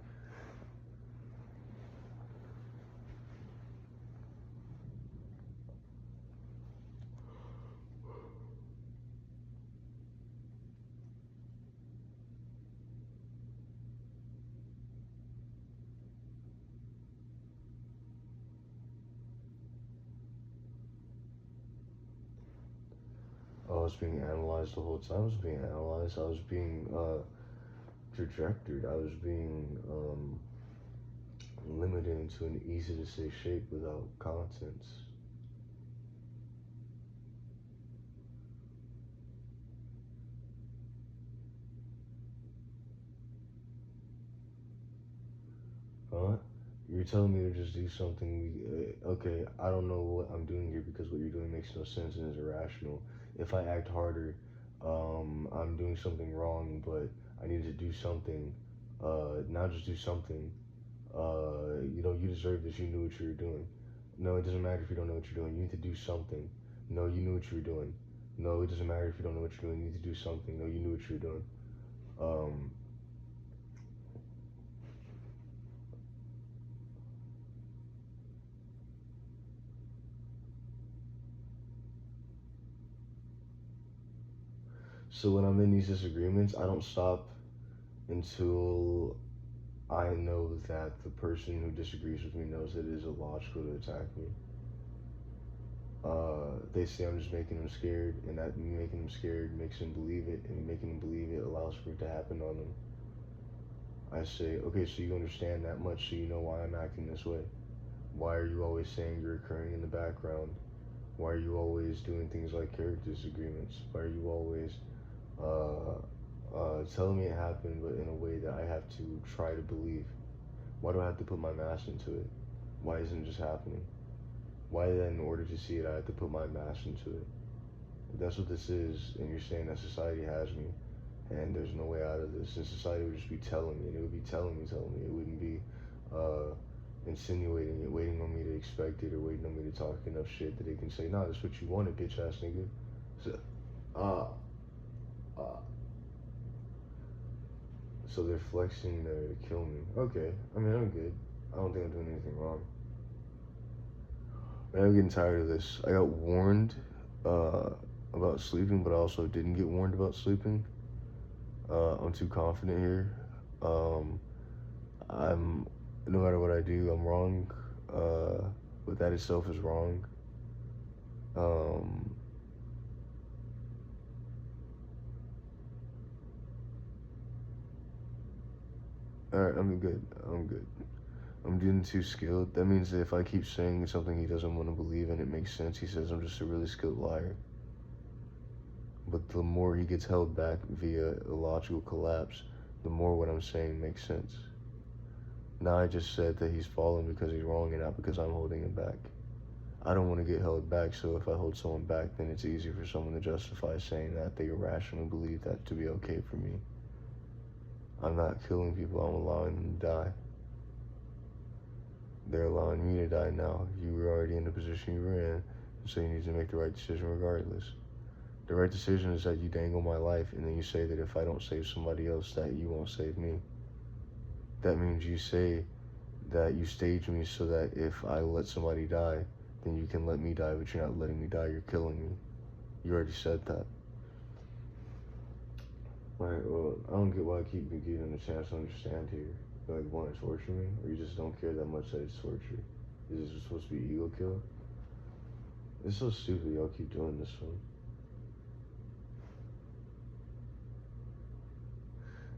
I was being analyzed the whole time. I was being analyzed. I was being trajectored. I was being limited into an easy to say shape without contents. Huh? You're telling me to just do something. Okay, I don't know what I'm doing here because what you're doing makes no sense and is irrational. If I act harder, I'm doing something wrong, but I need to do something. Now just do something. You deserve this. You knew what you were doing. No, it doesn't matter if you don't know what you're doing. You need to do something. No, you knew what you were doing. No, it doesn't matter if you don't know what you're doing. You need to do something. No, you knew what you were doing. Um, so when I'm in these disagreements, I don't stop until I know that the person who disagrees with me knows it is illogical to attack me. They say I'm just making them scared, and that me making them scared makes them believe it, and making them believe it allows for it to happen on them. I say, okay, so you understand that much, so you know why I'm acting this way. Why are you always saying you're occurring in the background? Why are you always doing things like character disagreements? Why are you always telling me it happened, but in a way that I have to try to believe? Why do I have to put my mask into it? Why isn't it just happening? Why then, in order to see it, I have to put my mask into it? If that's what this is, and you're saying that society has me, and there's no way out of this, and society would just be telling me, and it would be telling me. It wouldn't be insinuating it, waiting on me to expect it, or waiting on me to talk enough shit that they can say, nah, that's what you wanted, bitch ass nigga. So, uh, uh, so they're flexing there to kill me. Okay, I mean, I'm good. I don't think I'm doing anything wrong. But I'm getting tired of this. I got warned about sleeping, but I also didn't get warned about sleeping. I'm too confident here. Um, I'm no matter what I do, I'm wrong. But that itself is wrong. Um, all right, I'm good. I'm good. I'm getting too skilled. That means that if I keep saying something he doesn't want to believe and it makes sense, he says I'm just a really skilled liar. But the more he gets held back via illogical collapse, the more what I'm saying makes sense. Now I just said that he's falling because he's wrong and not because I'm holding him back. I don't want to get held back, so if I hold someone back, then it's easy for someone to justify saying that they irrationally believe that to be okay for me. I'm not killing people, I'm allowing them to die. They're allowing me to die now. You were already in the position you were in, so you need to make the right decision regardless. The right decision is that you dangle my life, and then you say that if I don't save somebody else, that you won't save me. That means you say that you stage me so that if I let somebody die, then you can let me die, but you're not letting me die, you're killing me. You already said that. Alright, well, I don't get why I keep giving a chance to understand here. You like want to torture me, or you just don't care that much that it's torture? Is it supposed to be ego kill? It's so stupid y'all keep doing this one.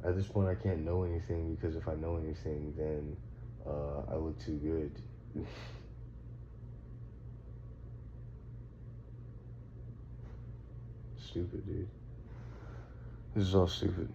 At this point, I can't know anything because if I know anything, then I look too good. Stupid, dude. This is all stupid.